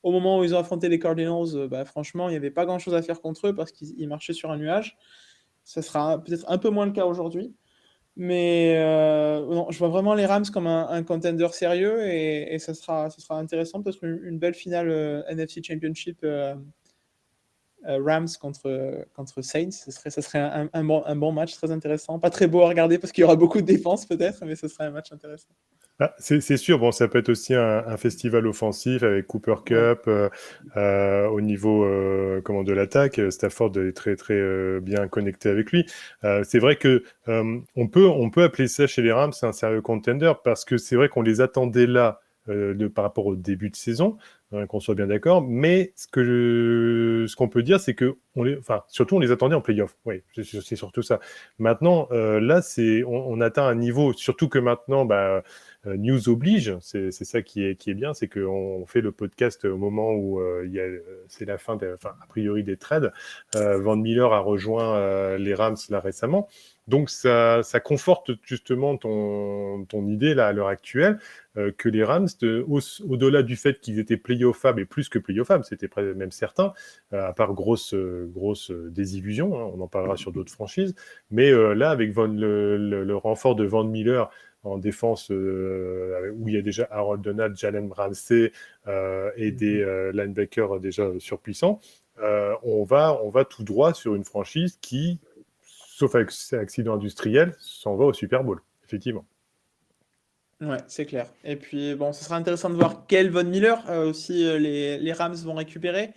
au moment où ils ont affronté les Cardinals, franchement, il n'y avait pas grand-chose à faire contre eux, parce qu'ils marchaient sur un nuage. Ça sera peut-être un peu moins le cas aujourd'hui. Mais non, je vois vraiment les Rams comme un contender sérieux, et ça sera intéressant, peut-être une belle finale NFC Championship, Rams contre Saints. Ça serait un bon match très intéressant. Pas très beau à regarder parce qu'il y aura beaucoup de défense peut-être, mais ce serait un match intéressant. C'est sûr, bon, ça peut être aussi un festival offensif avec Cooper Ouais. Cup au niveau de l'attaque. Stafford est très très bien connecté avec lui. C'est vrai que on peut appeler ça chez les Rams un sérieux contender, parce que c'est vrai qu'on les attendait là par rapport au début de saison, qu'on soit bien d'accord. Mais ce qu'on peut dire, c'est que surtout on les attendait en playoff. Oui, c'est surtout ça. Maintenant, là, on atteint un niveau, surtout que maintenant, news oblige, c'est ça qui est bien, c'est qu'on fait le podcast au moment où c'est la fin, a priori, des trades. Von Miller a rejoint les Rams là récemment, donc ça conforte justement ton idée là à l'heure actuelle, que les Rams, au-delà du fait qu'ils étaient playoffables, et plus que playoffables, c'était même certain, à part grosse désillusion, hein, on en parlera sur d'autres franchises, mais là avec le renfort de Von Miller en défense, où il y a déjà Harold Donald, Jalen Ramsey et des linebackers déjà surpuissants. on va tout droit sur une franchise qui, sauf accident industriel, s'en va au Super Bowl, effectivement. Ouais, c'est clair. Et puis bon, ce sera intéressant de voir quel Von Miller aussi les Rams vont récupérer.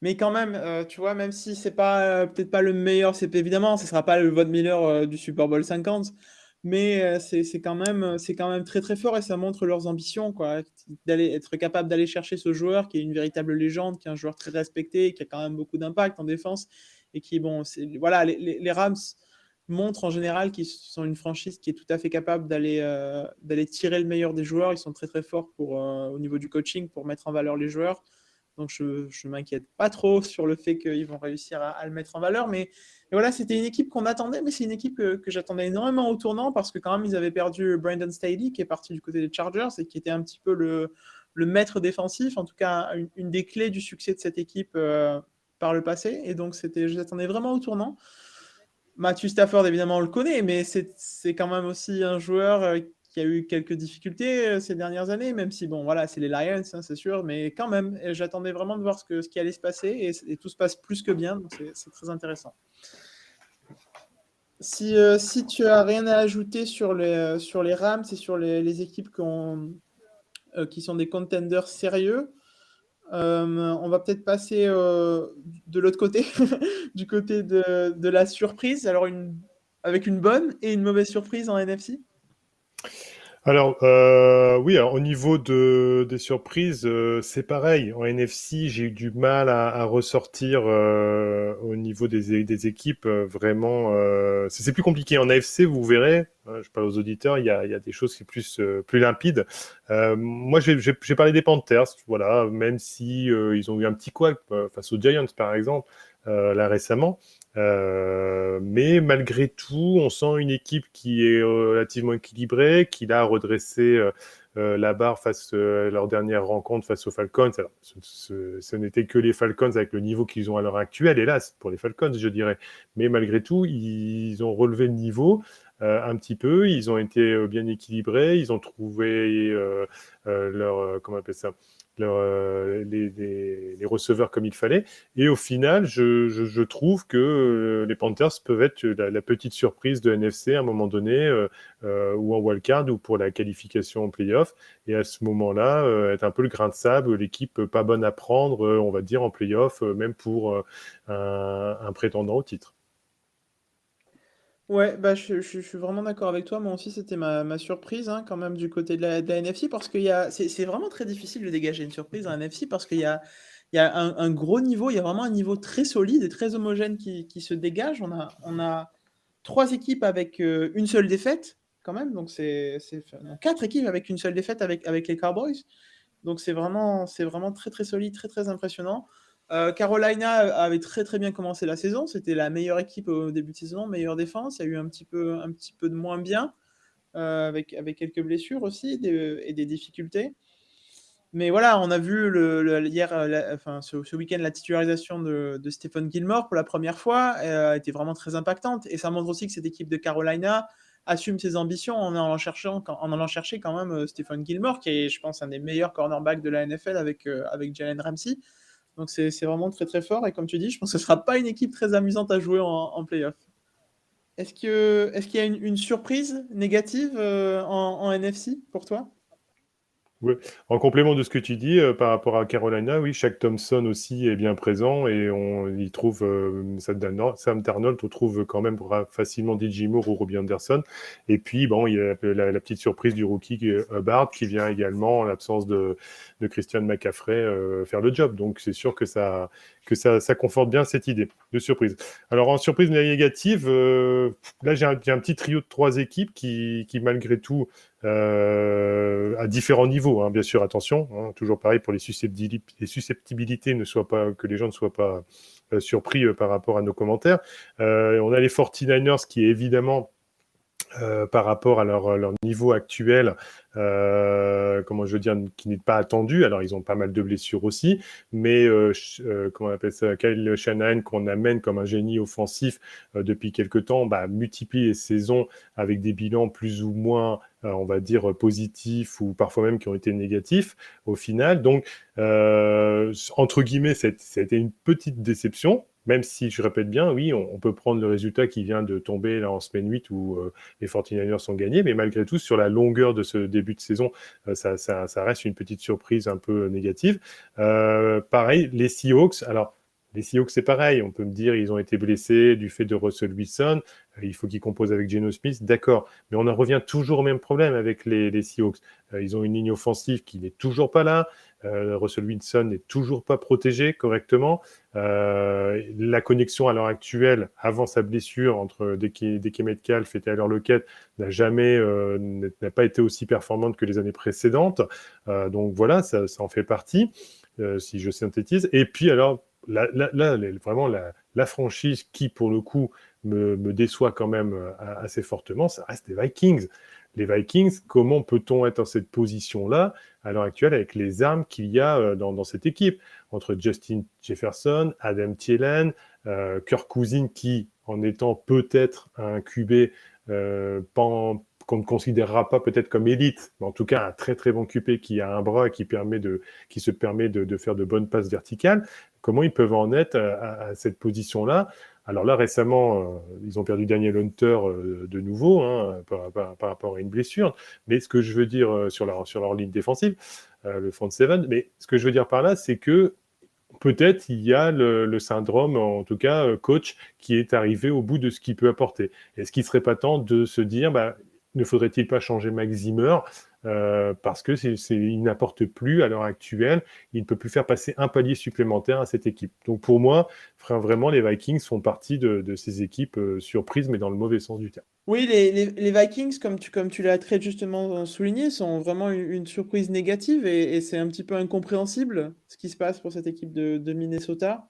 Mais quand même, tu vois, même si c'est pas peut-être pas le meilleur, c'est évidemment, ce sera pas le Von Miller du Super Bowl 50, mais c'est quand même très très fort et ça montre leurs ambitions, quoi, d'aller être capable d'aller chercher ce joueur qui est une véritable légende, qui est un joueur très respecté, qui a quand même beaucoup d'impact en défense et qui bon, voilà, les Rams montrent en général qu'ils sont une franchise qui est tout à fait capable d'aller tirer le meilleur des joueurs. Ils sont très très forts au niveau du coaching pour mettre en valeur les joueurs. Donc je ne m'inquiète pas trop sur le fait qu'ils vont réussir à le mettre en valeur. Mais voilà, c'était une équipe qu'on attendait, mais c'est une équipe que j'attendais énormément au tournant parce que quand même, ils avaient perdu Brandon Staley qui est parti du côté des Chargers et qui était un petit peu le maître défensif, en tout cas une des clés du succès de cette équipe par le passé. Et donc, j'attendais vraiment au tournant. Matthew Stafford, évidemment, on le connaît, mais c'est quand même aussi un joueur qui a eu quelques difficultés ces dernières années, même si, bon, voilà, c'est les Lions, hein, c'est sûr, mais quand même, j'attendais vraiment de voir ce qui allait se passer, et tout se passe plus que bien, donc c'est très intéressant. Si tu as rien à ajouter sur les Rams et sur les équipes qui sont des contenders sérieux, on va peut-être passer de l'autre côté, du côté de la surprise. Alors, avec une bonne et une mauvaise surprise en NFC. Alors, oui, alors, au niveau des surprises, c'est pareil. En NFC, j'ai eu du mal à ressortir au niveau des équipes. Vraiment, c'est plus compliqué. En AFC, vous verrez, je parle aux auditeurs, il y a des choses qui sont plus limpides. Moi, j'ai parlé des Panthers, voilà, même si ils ont eu un petit couac face aux Giants, par exemple, là récemment. Mais malgré tout, on sent une équipe qui est relativement équilibrée, qui a redressé la barre face à leur dernière rencontre face aux Falcons. Alors, ce n'était que les Falcons avec le niveau qu'ils ont à l'heure actuelle, hélas, pour les Falcons, je dirais. Mais malgré tout, ils ont relevé le niveau un petit peu. Ils ont été bien équilibrés. Ils ont trouvé leur, comment on appelle ça, les receveurs comme il fallait. Et au final, je trouve que les Panthers peuvent être la petite surprise de NFC à un moment donné, ou en wildcard, ou pour la qualification en playoff. Et à ce moment-là, être un peu le grain de sable, l'équipe pas bonne à prendre, on va dire, en playoff, même pour un prétendant au titre. Ouais, bah, je suis vraiment d'accord avec toi. Moi aussi, c'était ma surprise, hein, quand même, du côté de la NFC, parce c'est vraiment très difficile de dégager une surprise en NFC parce qu'il y a un gros niveau, il y a vraiment un niveau très solide et très homogène qui se dégage. On a trois équipes avec une seule défaite, quand même. Donc, non, quatre équipes avec une seule défaite avec les Cowboys. Donc, c'est vraiment très, très solide, très, très impressionnant. Carolina avait très très bien commencé la saison. C'était la meilleure équipe au début de saison, meilleure défense. Il y a eu un petit peu de moins bien, avec quelques blessures aussi et des difficultés. Mais voilà, on a vu hier, enfin, ce week-end, la titularisation de Stephen Gilmore pour la première fois a été vraiment très impactante. Et ça montre aussi que cette équipe de Carolina assume ses ambitions en allant chercher quand même Stephen Gilmore, qui est, je pense, un des meilleurs cornerbacks de la NFL avec Jalen Ramsey. Donc c'est vraiment très très fort. Et comme tu dis, je pense que ce ne sera pas une équipe très amusante à jouer en playoff. Est-ce qu'il y a une surprise négative en NFC pour toi? Ouais. En complément de ce que tu dis par rapport à Carolina, oui, Shaq Thompson aussi est bien présent et on y trouve Sam Darnold, on trouve quand même facilement DJ Moore ou Robbie Anderson. Et puis, bon, il y a la petite surprise du rookie Bard qui vient également, en l'absence de Christian McCaffrey, faire le job. Donc, c'est sûr que ça conforte bien cette idée de surprise. Alors, en surprise négative, là, j'ai un petit trio de 3 équipes qui malgré tout, à différents niveaux, hein, bien sûr, attention, hein, toujours pareil pour les susceptibilités, que les gens ne soient pas surpris par rapport à nos commentaires. On a les 49ers qui évidemment par rapport à leur niveau actuel, comment je veux dire, qui n'est pas attendu. Alors, ils ont pas mal de blessures aussi, mais comment on appelle ça, Kyle Shanahan, qu'on amène comme un génie offensif depuis quelque temps, bah, multiplie les saisons avec des bilans plus ou moins, on va dire, positifs ou parfois même qui ont été négatifs au final. Donc, entre guillemets, ça a été une petite déception. Même si, je répète bien, oui, on peut prendre le résultat qui vient de tomber là en semaine 8 où les 49ers sont gagnés, mais malgré tout, sur la longueur de ce début de saison, ça reste une petite surprise un peu négative. Pareil, les Seahawks, alors les Seahawks, c'est pareil, on peut me dire ils ont été blessés du fait de Russell Wilson, il faut qu'ils composent avec Geno Smith, d'accord, mais on en revient toujours au même problème avec les Seahawks. Ils ont une ligne offensive qui n'est toujours pas là, Russell Wilson n'est toujours pas protégé correctement. La connexion à l'heure actuelle, avant sa blessure, entre DK Metcalf et Tyler Lockett, n'a pas été aussi performante que les années précédentes. Donc voilà, ça en fait partie, si je synthétise. Et puis alors, vraiment la franchise qui, pour le coup, me déçoit quand même assez fortement, ça reste les Vikings. Les Vikings, comment peut-on être dans cette position-là à l'heure actuelle avec les armes qu'il y a dans cette équipe, entre Justin Jefferson, Adam Thielen, Kirk Cousins qui, en étant peut-être un QB qu'on ne considérera pas peut-être comme élite, mais en tout cas un très très bon QB qui a un bras qui se permet de faire de bonnes passes verticales, comment ils peuvent en être à cette position-là? Alors là, récemment, ils ont perdu Daniel Hunter de nouveau, hein, par rapport à une blessure. Mais ce que je veux dire sur leur ligne défensive, le front seven, mais ce que je veux dire par là, c'est que peut-être il y a le syndrome, en tout cas, coach, qui est arrivé au bout de ce qu'il peut apporter. Est-ce qu'il ne serait pas temps de se dire, bah, ne faudrait-il pas changer Max Zimmer parce que il n'apporte plus à l'heure actuelle, il ne peut plus faire passer un palier supplémentaire à cette équipe. Donc pour moi, vraiment, les Vikings font partie de ces équipes surprises, mais dans le mauvais sens du terme. Oui, les Vikings, comme tu l'as très justement souligné, sont vraiment une surprise négative et c'est un petit peu incompréhensible ce qui se passe pour cette équipe de Minnesota.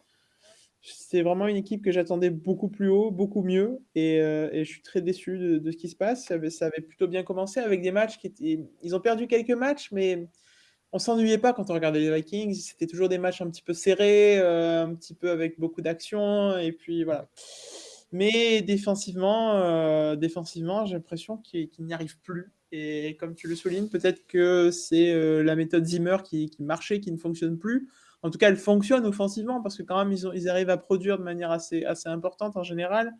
C'est vraiment une équipe que j'attendais beaucoup plus haut, beaucoup mieux et je suis très déçu de ce qui se passe. Ça avait plutôt bien commencé avec des matchs qui étaient... Ils ont perdu quelques matchs, mais on s'ennuyait pas quand on regardait les Vikings. C'était toujours des matchs un petit peu serrés, un petit peu avec beaucoup d'action et puis voilà. Mais défensivement, j'ai l'impression qu'ils n'y arrivent plus. Et comme tu le soulignes, peut-être que c'est la méthode Zimmer qui marchait, qui ne fonctionne plus. En tout cas, elle fonctionne offensivement parce que quand même, ils arrivent à produire de manière assez importante en général.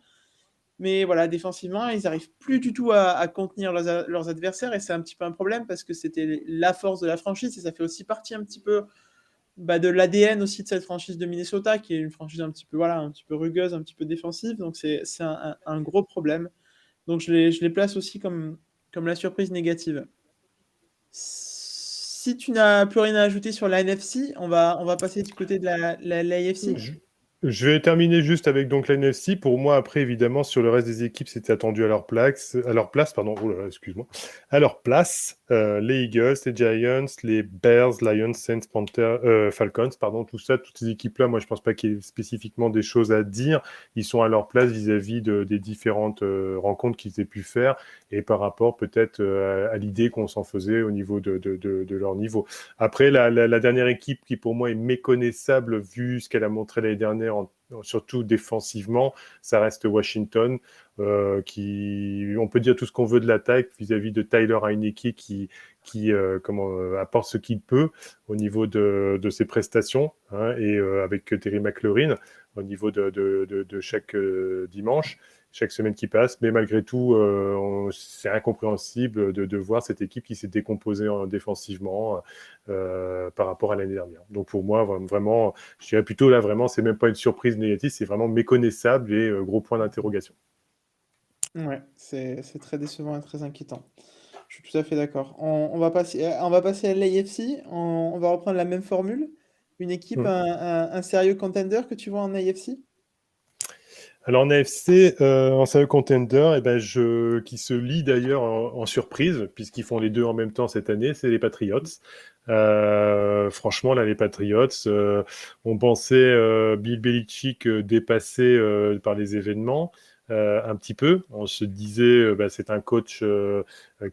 Mais voilà, défensivement, ils n'arrivent plus du tout à contenir leurs adversaires et c'est un petit peu un problème parce que c'était la force de la franchise et ça fait aussi partie un petit peu de l'ADN aussi de cette franchise de Minnesota qui est une franchise un petit peu, voilà, un petit peu rugueuse, un petit peu défensive. Donc c'est un gros problème. Donc je les place aussi comme la surprise négative. Si tu n'as plus rien à ajouter sur la NFC, on va passer du côté de l'AFC. Je, je vais terminer juste avec donc la NFC. Pour moi, après, évidemment, sur le reste des équipes, c'était attendu à leur place, pardon, oh là là, excuse-moi, à leur place, les Eagles, les Giants, les Bears, Lions, Saints, Panthers, Falcons, pardon, tout ça, toutes ces équipes-là, moi, je pense pas qu'il y ait spécifiquement des choses à dire. Ils sont à leur place vis-à-vis des différentes rencontres qu'ils aient pu faire et par rapport peut-être à l'idée qu'on s'en faisait au niveau de leur niveau. Après, la dernière équipe qui pour moi est méconnaissable vu ce qu'elle a montré l'année dernière, surtout défensivement, ça reste Washington, on peut dire tout ce qu'on veut de l'attaque vis-à-vis de Tyler Heinicke qui apporte ce qu'il peut au niveau de ses prestations, hein, et avec Terry McLaurin au niveau de chaque dimanche, chaque semaine qui passe, mais malgré tout, c'est incompréhensible de voir cette équipe qui s'est décomposée défensivement par rapport à l'année dernière. Donc pour moi, vraiment, je dirais plutôt là, vraiment, c'est même pas une surprise négative, c'est vraiment méconnaissable et gros point d'interrogation. Ouais, c'est très décevant et très inquiétant. Je suis tout à fait d'accord. On va passer à l'AFC. On va reprendre la même formule. Une équipe, Mm. un sérieux contender que tu vois en AFC? Alors en AFC, en sérieux contender, qui se lie d'ailleurs en surprise, puisqu'ils font les deux en même temps cette année, c'est les Patriots. Franchement, là, les Patriots, on pensait Bill Belichick dépassé par les événements. un petit peu. On se disait, c'est un coach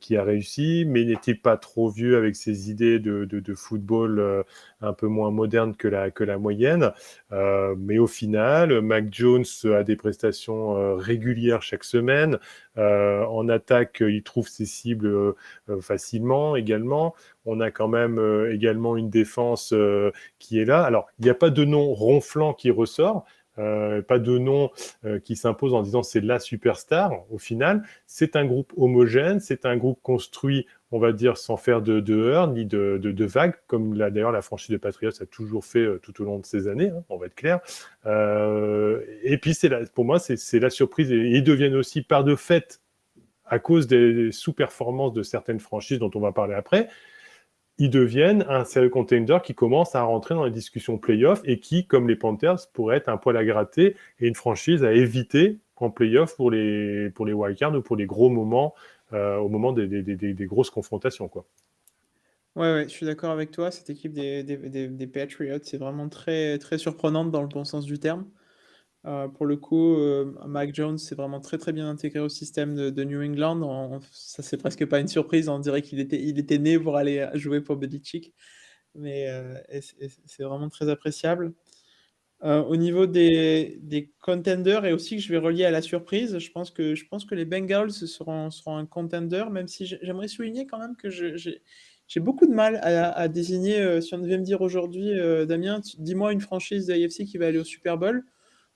qui a réussi, mais n'était pas trop vieux avec ses idées de football un peu moins moderne que la moyenne. Mais au final, Mac Jones a des prestations régulières chaque semaine. En attaque, il trouve ses cibles facilement également. On a quand même également une défense qui est là. Alors, il n'y a pas de nom ronflant qui ressort, pas de nom qui s'impose en disant c'est la superstar. Au final, c'est un groupe homogène, c'est un groupe construit, on va dire, sans faire de heurts ni de vagues, comme d'ailleurs la franchise de Patriots a toujours fait tout au long de ces années, hein, on va être clair. Et puis, pour moi, c'est la surprise. Et ils deviennent aussi, par de fait, à cause des sous-performances de certaines franchises dont on va parler après, ils deviennent un sérieux contender qui commence à rentrer dans les discussions playoff et qui, comme les Panthers, pourrait être un poil à gratter et une franchise à éviter en playoff pour les wildcards ou pour les gros moments, au moment des grosses confrontations, quoi. Ouais, ouais, je suis d'accord avec toi. Cette équipe des Patriots, c'est vraiment très, très surprenante dans le bon sens du terme. Pour le coup, Mac Jones s'est vraiment très, très bien intégré au système de New England. Ça, c'est presque pas une surprise. On dirait il était né pour aller jouer pour Belichick. Mais c'est vraiment très appréciable. Au niveau des contenders, et aussi que je vais relier à la surprise, je pense que les Bengals seront un contender, même si j'aimerais souligner quand même que j'ai beaucoup de mal à désigner, si on devait me dire aujourd'hui, Damien, dis-moi une franchise de AFC qui va aller au Super Bowl.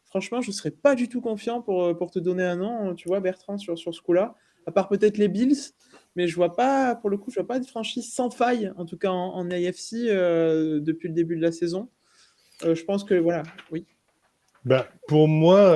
Franchement, je ne serais pas du tout confiant pour te donner un nom, tu vois, Bertrand, sur ce coup-là. À part peut-être les Bills, mais je vois pas, pour le coup, je vois pas de franchise sans faille, en tout cas en AFC, depuis le début de la saison. Je pense que, voilà, oui. Pour moi,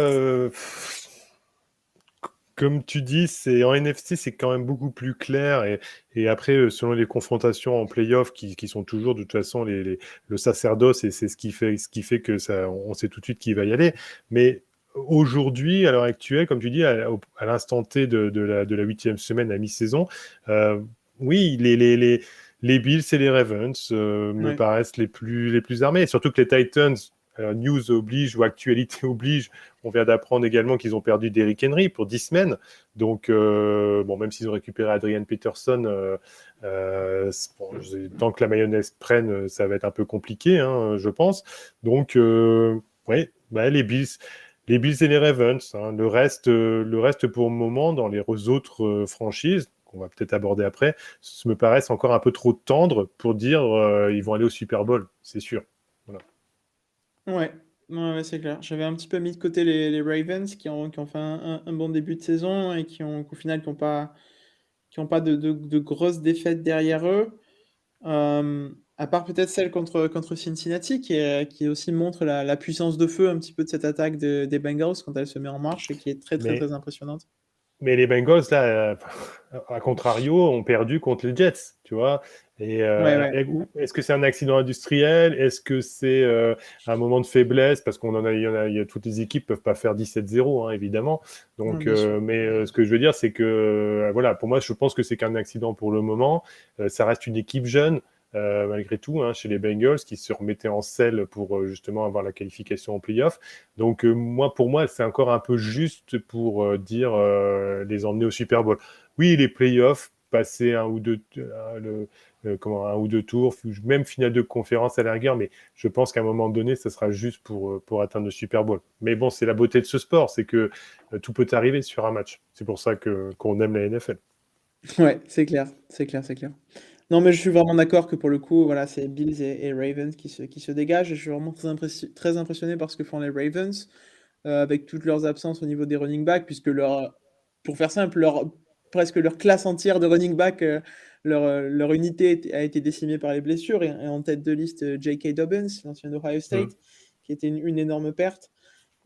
comme tu dis, en NFC, c'est quand même beaucoup plus clair. Et après, selon les confrontations en playoff, qui sont toujours de toute façon le sacerdoce, et c'est ce qui fait que ça, on sait tout de suite qui va y aller. Mais aujourd'hui, à l'heure actuelle, comme tu dis, à l'instant T de la 8e semaine à mi-saison, euh, oui, les Bills et les Ravens me Ouais. paraissent les plus armés. Et surtout que les Titans, news oblige ou actualité oblige, on vient d'apprendre également qu'ils ont perdu Derrick Henry pour 10 semaines. Donc, bon, même s'ils ont récupéré Adrian Peterson, bon, tant que la mayonnaise prenne, ça va être un peu compliqué, hein, je pense. Donc, ouais, les Bills et les Ravens. Hein. Le reste pour le moment, dans les autres franchises, qu'on va peut-être aborder après, me paraissent encore un peu trop tendres pour dire ils vont aller au Super Bowl, c'est sûr. Voilà. Ouais, ouais, ouais, c'est clair. J'avais un petit peu mis de côté les Ravens qui ont fait un bon début de saison et qu'au final, qui ont pas de grosses défaites derrière eux. À part peut-être celle contre Cincinnati, qui aussi montre la puissance de feu un petit peu de cette attaque des Bengals quand elle se met en marche et qui est très, très, Mais très impressionnante. Mais les Bengals, là, à contrario, ont perdu contre les Jets, tu vois. Et Ouais, ouais. est-ce que c'est un accident industriel? Est-ce que c'est un moment de faiblesse? Parce toutes les équipes peuvent pas faire 17-0, hein, évidemment. Ouais, Donc, bien sûr. ce que je veux dire, c'est que, voilà, pour moi, je pense que c'est qu'un accident pour le moment. Ça reste une équipe jeune. Malgré tout, hein, chez les Bengals, qui se remettaient en selle pour justement avoir la qualification en playoff. Donc, pour moi, c'est encore un peu juste pour dire les emmener au Super Bowl. Oui, les playoffs, passer un ou deux tours, même finale de conférence à la rigueur, mais je pense qu'à un moment donné, ça sera juste pour atteindre le Super Bowl. Mais bon, c'est la beauté de ce sport, c'est que tout peut arriver sur un match. C'est pour ça qu'on aime la NFL. Ouais, c'est clair, c'est clair, c'est clair. Non, mais je suis vraiment d'accord que pour le coup, voilà, c'est Bills et Ravens qui se dégagent. Et je suis vraiment très impressionné par ce que font les Ravens, avec toutes leurs absences au niveau des running backs, puisque pour faire simple, presque leur classe entière de running back, leur unité a été décimée par les blessures. Et en tête de liste, J.K. Dobbins, l'ancien d'Ohio Mm. State, qui était une énorme perte.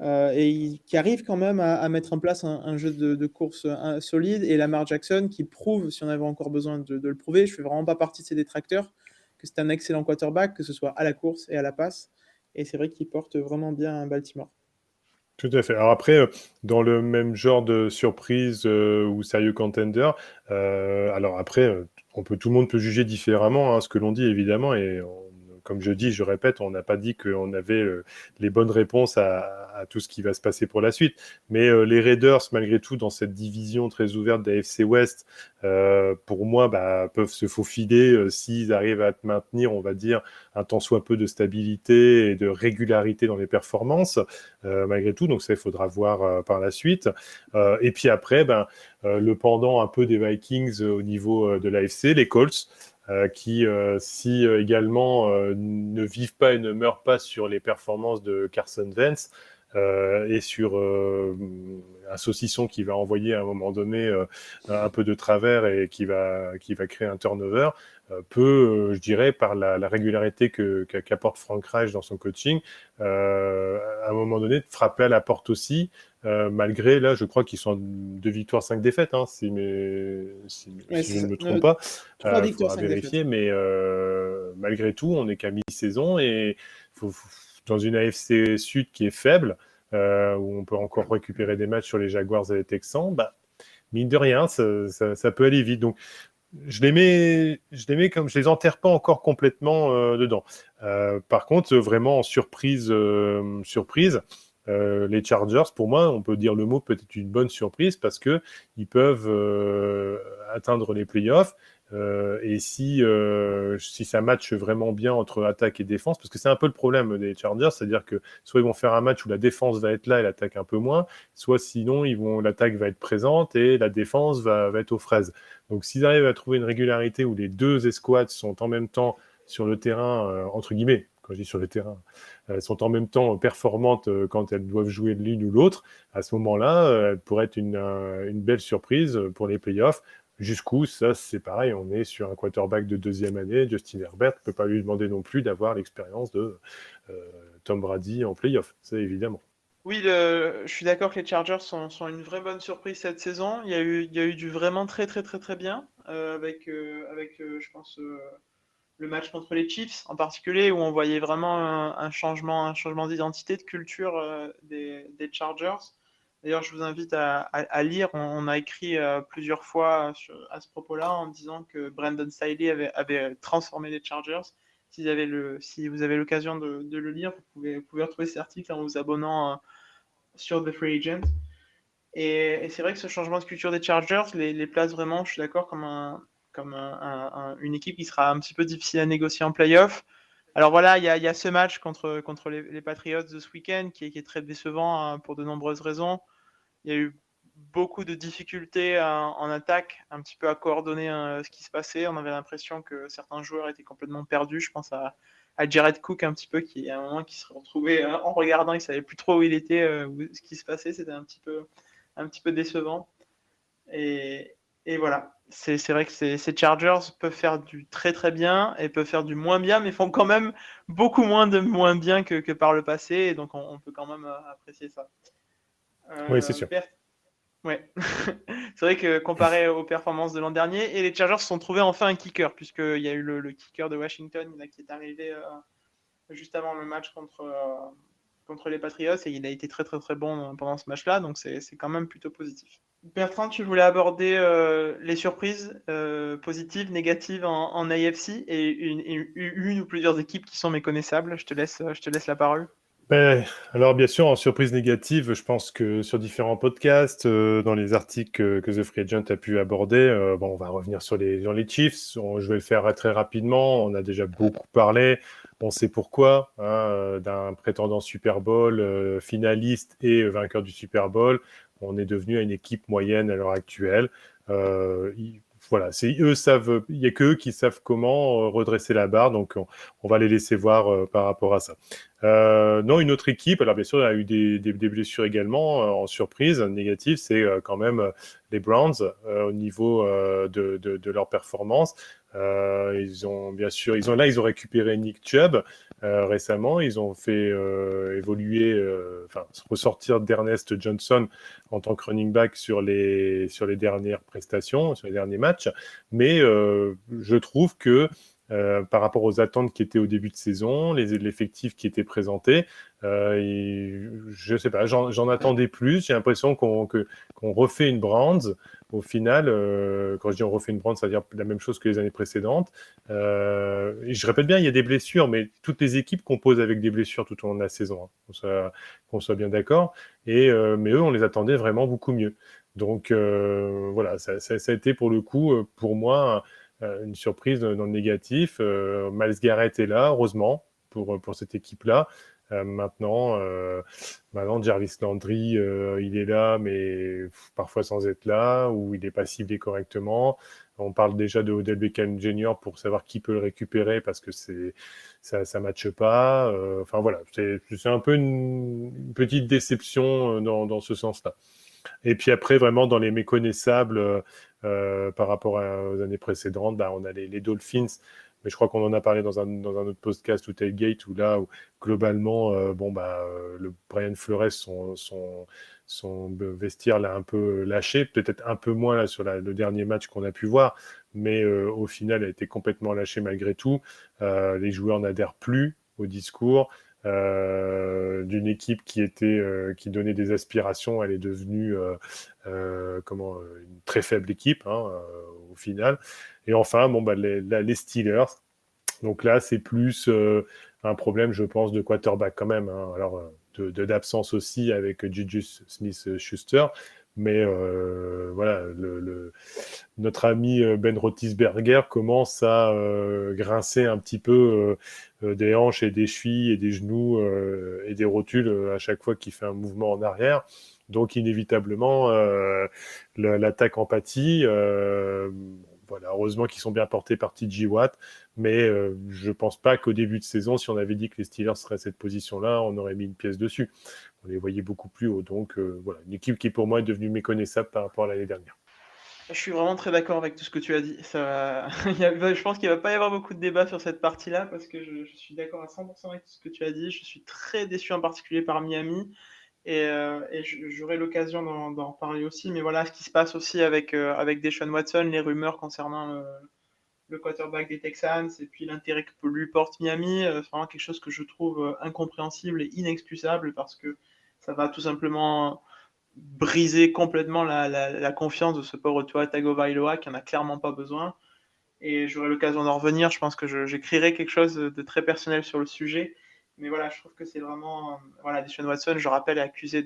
Qui arrive quand même à mettre en place un jeu de course solide, et Lamar Jackson qui prouve, si on avait encore besoin de le prouver, je ne fais vraiment pas partie de ses détracteurs, que c'est un excellent quarterback, que ce soit à la course et à la passe, et c'est vrai qu'il porte vraiment bien un Baltimore. Tout à fait. Alors après, dans le même genre de surprise ou sérieux contender, alors après, tout le monde peut juger différemment hein, ce que l'on dit évidemment, et comme je dis, je répète, on n'a pas dit qu'on avait les bonnes réponses à tout ce qui va se passer pour la suite. Mais les Raiders, malgré tout, dans cette division très ouverte de l'AFC West, pour moi, peuvent se faufiler s'ils arrivent à maintenir, on va dire, un tant soit peu de stabilité et de régularité dans les performances, malgré tout. Donc ça, il faudra voir par la suite. Et puis après, le pendant un peu des Vikings au niveau de l'AFC, les Colts, qui, si également ne vivent pas et ne meurent pas sur les performances de Carson Wentz, et sur un saucisson qui va envoyer à un moment donné un peu de travers et qui va créer un turnover, peut, je dirais, par la régularité qu'apporte Frank Reich dans son coaching, à un moment donné, frapper à la porte aussi, malgré, là, je crois qu'ils sont 2 victoires, 5 défaites, hein, si Ouais, je c'est ne ça. me trompe pas. 3 victoires, Faudra 5 défaites. vérifier, mais malgré tout, on n'est qu'à mi-saison et dans une AFC Sud qui est faible, où on peut encore récupérer des matchs sur les Jaguars et les Texans, mine de rien, ça peut aller vite. Donc, je les mets comme je les enterre pas encore complètement dedans. Par contre, vraiment en surprise, les Chargers, pour moi, on peut dire le mot peut-être une bonne surprise parce que ils peuvent atteindre les playoffs. Et si ça matche vraiment bien entre attaque et défense, parce que c'est un peu le problème des Chargers, c'est-à-dire que soit ils vont faire un match où la défense va être là et l'attaque un peu moins, soit sinon l'attaque va être présente et la défense va être aux fraises. Donc s'ils arrivent à trouver une régularité où les deux escouades sont en même temps sur le terrain, entre guillemets, quand je dis sur le terrain, sont en même temps performantes quand elles doivent jouer l'une ou l'autre, à ce moment-là, elle pourrait être une belle surprise pour les playoffs. Jusqu'où, ça c'est pareil, on est sur un quarterback de deuxième année, Justin Herbert, on ne peut pas lui demander non plus d'avoir l'expérience de Tom Brady en playoff, ça évidemment. Oui, je suis d'accord que les Chargers sont une vraie bonne surprise cette saison. Il y a eu du vraiment très très très très bien je pense, le match contre les Chiefs en particulier, où on voyait vraiment un changement d'identité, de culture des Chargers. D'ailleurs, je vous invite à lire. On a écrit plusieurs fois à ce propos-là en disant que Brandon Staley avait transformé les Chargers. Si vous avez l'occasion de le lire, vous pouvez retrouver cet article en vous abonnant sur The Free Agent. Et c'est vrai que ce changement de culture des Chargers les place vraiment, je suis d'accord, comme une équipe qui sera un petit peu difficile à négocier en playoff. Alors voilà, il y a ce match contre les Patriots de ce week-end qui est très décevant pour de nombreuses raisons. Il y a eu beaucoup de difficultés en attaque, un petit peu à coordonner ce qui se passait. On avait l'impression que certains joueurs étaient complètement perdus. Je pense à Jared Cook un petit peu, qui à un moment qui se retrouvait en regardant, il savait plus trop où il était, ce qui se passait. C'était un petit peu décevant. Et, et voilà, c'est vrai que ces Chargers peuvent faire du très très bien et peuvent faire du moins bien, mais font quand même beaucoup moins de moins bien que par le passé. Et donc on peut quand même apprécier ça. Oui, c'est sûr. Bert, ouais. C'est vrai que comparé aux performances de l'an dernier, et les Chargers se sont trouvés enfin un kicker, puisqu'il y a eu le kicker de Washington là, qui est arrivé juste avant le match contre les Patriots, et il a été très très très bon pendant ce match-là, donc c'est quand même plutôt positif. Bertrand, tu voulais aborder les surprises positives, négatives en AFC et une ou plusieurs équipes qui sont méconnaissables. Je te laisse la parole. Ben, alors bien sûr, en surprise négative, je pense que sur différents podcasts, dans les articles que The Free Agent a pu aborder, on va revenir sur les Chiefs. Je vais le faire très rapidement. On a déjà beaucoup parlé. On sait pourquoi, hein, d'un prétendant Super Bowl, finaliste et vainqueur du Super Bowl. On est devenu une équipe moyenne à l'heure actuelle. Voilà, il n'y a qu'eux qui savent comment redresser la barre. Donc, on va les laisser voir par rapport à ça. Non, une autre équipe, alors bien sûr, il y a eu des blessures également en surprise négative, c'est quand même les Browns au niveau de leur performance. Ils ont bien sûr, ils ont récupéré Nick Chubb récemment, ils ont fait évoluer, ressortir d'Ernest Johnson en tant que running back sur les dernières prestations, sur les derniers matchs, mais je trouve que par rapport aux attentes qui étaient au début de saison, l'effectif qui était présenté. Je sais pas, j'en attendais plus. J'ai l'impression qu'on refait une Browns au final, quand je dis on refait une brand, ça veut dire la même chose que les années précédentes. Et je répète bien, il y a des blessures, mais toutes les équipes composent avec des blessures tout au long de la saison, hein, qu'on soit bien d'accord. Mais eux, on les attendait vraiment beaucoup mieux. Donc voilà, ça a été pour le coup, pour moi, une surprise dans le négatif. Myles Garrett est là, heureusement, pour cette équipe-là. Maintenant, Jarvis Landry, il est là, mais parfois sans être là, ou il n'est pas ciblé correctement. On parle déjà de Odell Beckham Jr. pour savoir qui peut le récupérer parce que ça ne matche pas. Enfin voilà, c'est un peu une petite déception dans ce sens-là. Et puis après, vraiment, dans les méconnaissables par rapport aux années précédentes, on a les Dolphins. Mais je crois qu'on en a parlé dans un autre podcast ou Tailgate, où là, globalement, le Brian Flores, son vestiaire l'a un peu lâché, peut-être un peu moins là, sur le dernier match qu'on a pu voir, mais au final, a été complètement lâché malgré tout. Les joueurs n'adhèrent plus au discours. D'une équipe qui donnait des aspirations, elle est devenue une très faible équipe au final. Et enfin, les Steelers. Donc là, c'est plus un problème, je pense, de quarterback quand même. Hein. Alors, d'absence aussi avec Juju Smith-Schuster. Mais voilà, notre ami Ben Roethlisberger commence à grincer un petit peu des hanches et des chevilles et des genoux et des rotules à chaque fois qu'il fait un mouvement en arrière. Donc, inévitablement, l'attaque en pâtit. Voilà, heureusement qu'ils sont bien portés par TJ Watt, mais je ne pense pas qu'au début de saison, si on avait dit que les Steelers seraient à cette position-là, on aurait mis une pièce dessus. On les voyait beaucoup plus haut. Donc voilà, une équipe qui pour moi est devenue méconnaissable par rapport à l'année dernière. Je suis vraiment très d'accord avec tout ce que tu as dit. Je pense qu'il ne va pas y avoir beaucoup de débats sur cette partie-là parce que je suis d'accord à 100% avec tout ce que tu as dit. Je suis très déçu en particulier par Miami. Et j'aurai l'occasion d'en parler aussi. Mais voilà ce qui se passe aussi avec Deshaun Watson, les rumeurs concernant le quarterback des Texans et puis l'intérêt que lui porte Miami. C'est vraiment quelque chose que je trouve incompréhensible et inexcusable parce que ça va tout simplement briser complètement la confiance de ce pauvre Tua Tagovailoa qui en a clairement pas besoin. Et j'aurai l'occasion d'en revenir. Je pense que j'écrirai quelque chose de très personnel sur le sujet. Mais voilà, je trouve que c'est vraiment... Voilà, Deshaun Watson, je rappelle, est accusé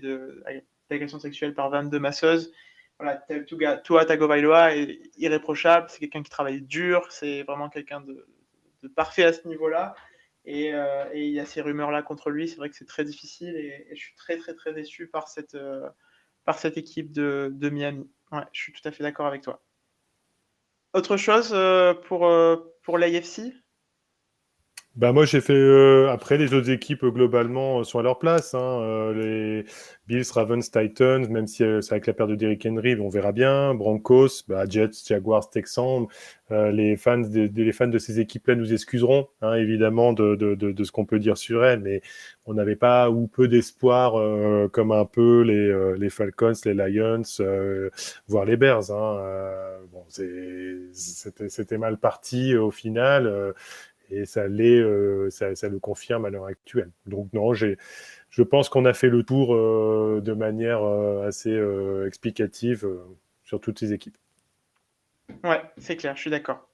d'agression sexuelle par 22 masseuses. Voilà, Tua Tagovailoa est irréprochable. C'est quelqu'un qui travaille dur. C'est vraiment quelqu'un de parfait à ce niveau-là. Et il y a ces rumeurs-là contre lui. C'est vrai que c'est très difficile. Et je suis très, très, très déçu par cette équipe de Miami. Ouais, je suis tout à fait d'accord avec toi. Autre chose pour l'AFC ? Moi, j'ai fait... après, les autres équipes, globalement, sont à leur place. Les Bills, Ravens, Titans, même si c'est avec la perte de Derrick Henry, on verra bien. Broncos, Jets, Jaguars, Texans. Les fans de ces équipes-là nous excuseront, évidemment, de ce qu'on peut dire sur elles, mais on n'avait pas ou peu d'espoir, comme un peu les Falcons, les Lions, voire les Bears. C'était mal parti au final. Et ça le confirme à l'heure actuelle. Donc non, je pense qu'on a fait le tour de manière assez explicative sur toutes ces équipes. Ouais, c'est clair, je suis d'accord.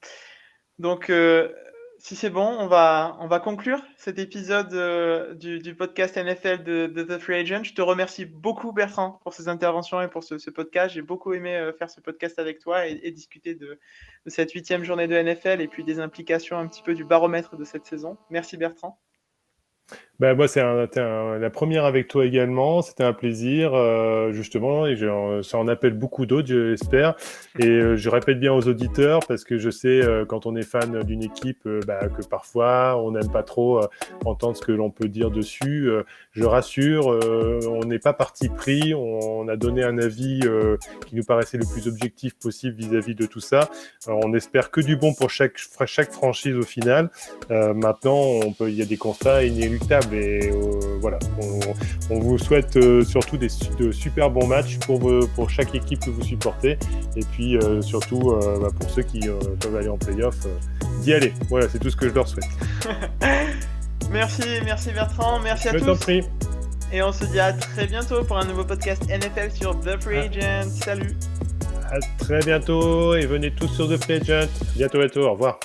Donc, si c'est bon, on va conclure cet épisode du podcast NFL de The Free Agent. Je te remercie beaucoup, Bertrand, pour ces interventions et pour ce podcast. J'ai beaucoup aimé faire ce podcast avec toi et discuter de cette 8e journée de NFL et puis des implications un petit peu du baromètre de cette saison. Merci, Bertrand. Moi, c'est la première avec toi également. C'était un plaisir, justement, et ça en appelle beaucoup d'autres, j'espère. Et je répète bien aux auditeurs, parce que je sais, quand on est fan d'une équipe, que parfois, on n'aime pas trop entendre ce que l'on peut dire dessus. Je rassure, on n'est pas parti pris. On a donné un avis qui nous paraissait le plus objectif possible vis-à-vis de tout ça. Alors, on espère que du bon pour chaque franchise au final. Maintenant, il y a des constats inéluctables. Et voilà, on vous souhaite surtout de super bons matchs pour chaque équipe que vous supportez. Et puis surtout pour ceux qui peuvent aller en play-off, d'y aller. Voilà, c'est tout ce que je leur souhaite. Merci Bertrand, merci à tous. Je t'en prie. Et on se dit à très bientôt pour un nouveau podcast NFL sur The Free Agent. Salut. À très bientôt et venez tous sur The Play Agent. Bientôt, au revoir.